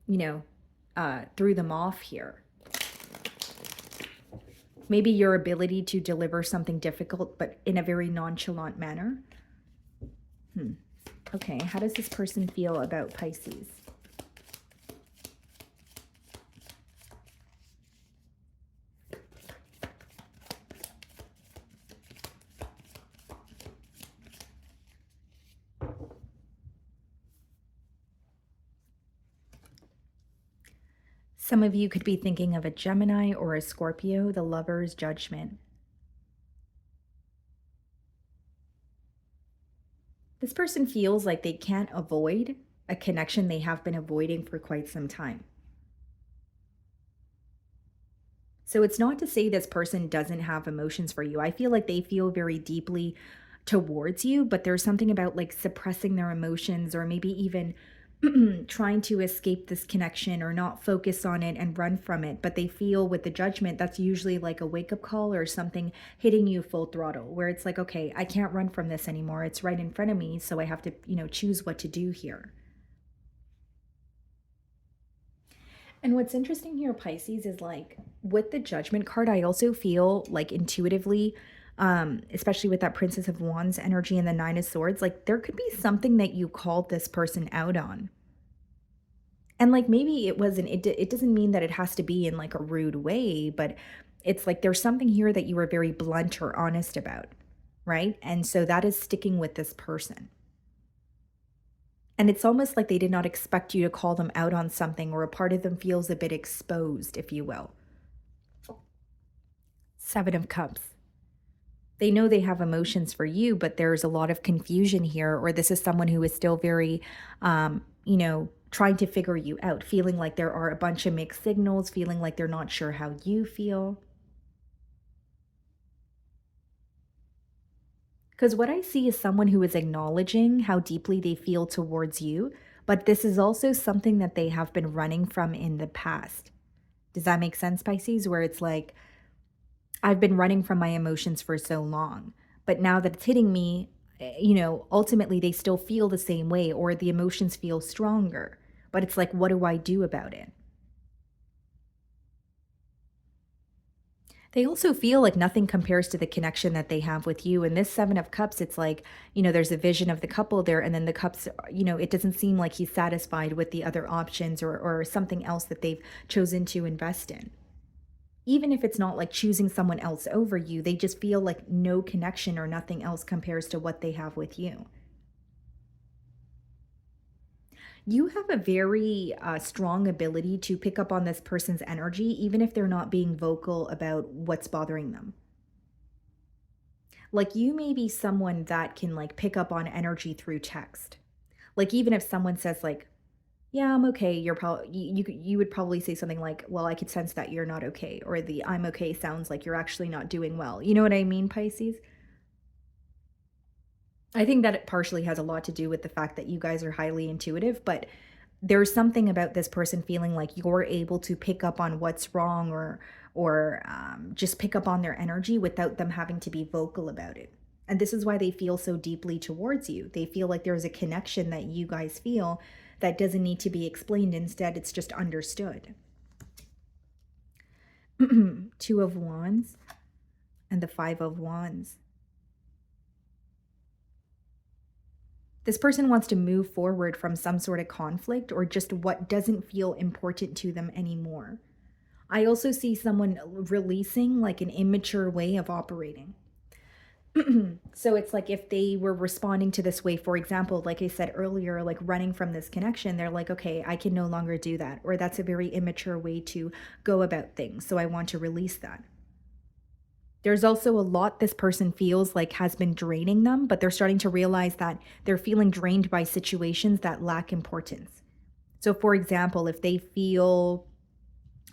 you know, threw them off here. Maybe your ability to deliver something difficult, but in a very nonchalant manner. Okay, how does this person feel about Pisces? Some of you could be thinking of a Gemini or a Scorpio, the Lover's Judgment. This person feels like they can't avoid a connection they have been avoiding for quite some time. So it's not to say this person doesn't have emotions for you. I feel like they feel very deeply towards you, but there's something about like suppressing their emotions or maybe even trying to escape this connection or not focus on it and run from it. But they feel with the Judgment, that's usually like a wake up call or something hitting you full throttle where it's like, okay, I can't run from this anymore. It's right in front of me. So I have to, choose what to do here. And what's interesting here, Pisces, is like with the Judgment card, I also feel like intuitively, especially with that Princess of Wands energy and the Nine of Swords, like there could be something that you called this person out on. And like maybe it wasn't, it doesn't mean that it has to be in like a rude way, but it's like there's something here that you were very blunt or honest about, right? And so that is sticking with this person. And it's almost like they did not expect you to call them out on something, or a part of them feels a bit exposed, if you will. Seven of Cups. They know they have emotions for you, but there's a lot of confusion here, or this is someone who is still very, trying to figure you out, feeling like there are a bunch of mixed signals, feeling like they're not sure how you feel. Because what I see is someone who is acknowledging how deeply they feel towards you, but this is also something that they have been running from in the past. Does that make sense, Pisces? Where it's like, I've been running from my emotions for so long, but now that it's hitting me, ultimately they still feel the same way or the emotions feel stronger. But it's like, what do I do about it? They also feel like nothing compares to the connection that they have with you. And this Seven of Cups, it's like, there's a vision of the couple there. And then the cups, it doesn't seem like he's satisfied with the other options or something else that they've chosen to invest in. Even if it's not like choosing someone else over you, they just feel like no connection or nothing else compares to what they have with you. You have a very strong ability to pick up on this person's energy, even if they're not being vocal about what's bothering them. Like you may be someone that can like pick up on energy through text. Like even if someone says like, yeah, I'm okay, you're probably you would probably say something like, well, I could sense that you're not okay, or the I'm okay sounds like you're actually not doing well. You know what I mean, Pisces? I think that it partially has a lot to do with the fact that you guys are highly intuitive, but there's something about this person feeling like you're able to pick up on what's wrong or just pick up on their energy without them having to be vocal about it. And this is why they feel so deeply towards you. They feel like there's a connection that you guys feel that doesn't need to be explained. Instead, it's just understood. Two of Wands and the Five of Wands. This person wants to move forward from some sort of conflict or just what doesn't feel important to them anymore. I also see someone releasing like an immature way of operating. So it's like if they were responding to this way, for example, like I said earlier, like running from this connection, they're like, okay, I can no longer do that. Or that's a very immature way to go about things. So I want to release that. There's also a lot this person feels like has been draining them, but they're starting to realize that they're feeling drained by situations that lack importance. So for example, if they feel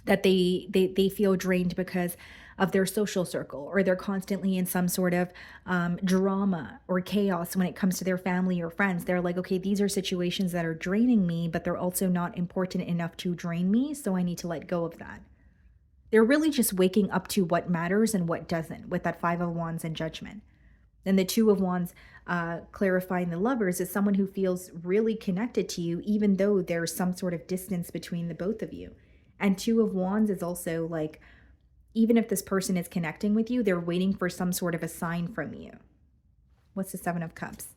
that they feel drained because of their social circle, or they're constantly in some sort of drama or chaos when it comes to their family or friends, they're like, okay, these are situations that are draining me, but they're also not important enough to drain me, so I need to let go of that. They're really just waking up to what matters and what doesn't, with that Five of Wands and Judgment. And the Two of Wands, clarifying the Lovers, is someone who feels really connected to you, even though there's some sort of distance between the both of you. And Two of Wands is also like, even if this person is connecting with you, they're waiting for some sort of a sign from you. What's the Seven of Cups?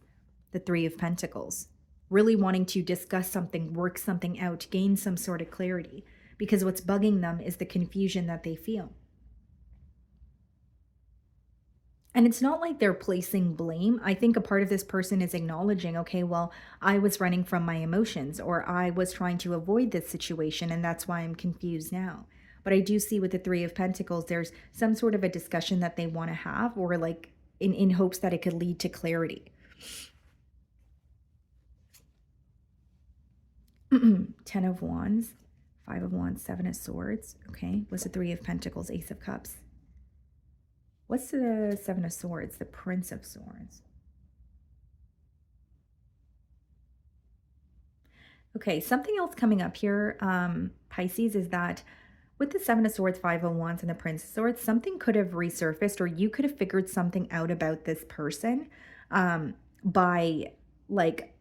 The Three of Pentacles. Really wanting to discuss something, work something out, gain some sort of clarity. Because what's bugging them is the confusion that they feel. And it's not like they're placing blame. I think a part of this person is acknowledging, okay, well, I was running from my emotions, or I was trying to avoid this situation, and that's why I'm confused now. But I do see with the Three of Pentacles, there's some sort of a discussion that they want to have, or like in hopes that it could lead to clarity. Ten of Wands, Five of Wands, Seven of Swords. Okay, what's the Three of Pentacles, Ace of Cups? What's the Seven of Swords, the Prince of Swords? Okay, something else coming up here, Pisces, is that with the Seven of Swords, Five of Wands, and the Prince of Swords, something could have resurfaced, or you could have figured something out about this person by, like,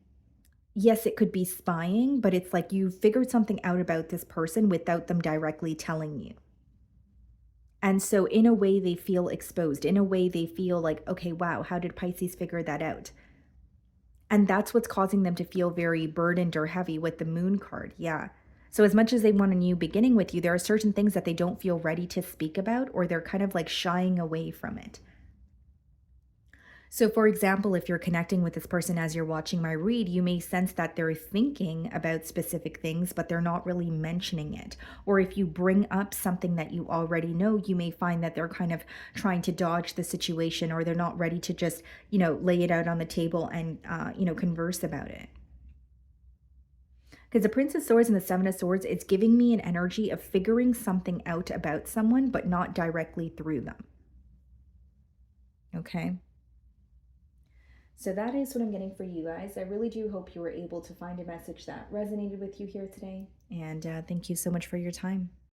yes, it could be spying, but it's like you figured something out about this person without them directly telling you. And so in a way, they feel exposed. In a way, they feel like, okay, wow, how did Pisces figure that out? And that's what's causing them to feel very burdened or heavy with the Moon card. Yeah. So as much as they want a new beginning with you, there are certain things that they don't feel ready to speak about, or they're kind of like shying away from it. So for example, if you're connecting with this person as you're watching my read, you may sense that they're thinking about specific things, but they're not really mentioning it. Or if you bring up something that you already know, you may find that they're kind of trying to dodge the situation, or they're not ready to just, lay it out on the table and, converse about it. Because the Prince of Swords and the Seven of Swords, it's giving me an energy of figuring something out about someone, but not directly through them. Okay. So that is what I'm getting for you guys. I really do hope you were able to find a message that resonated with you here today. And thank you so much for your time.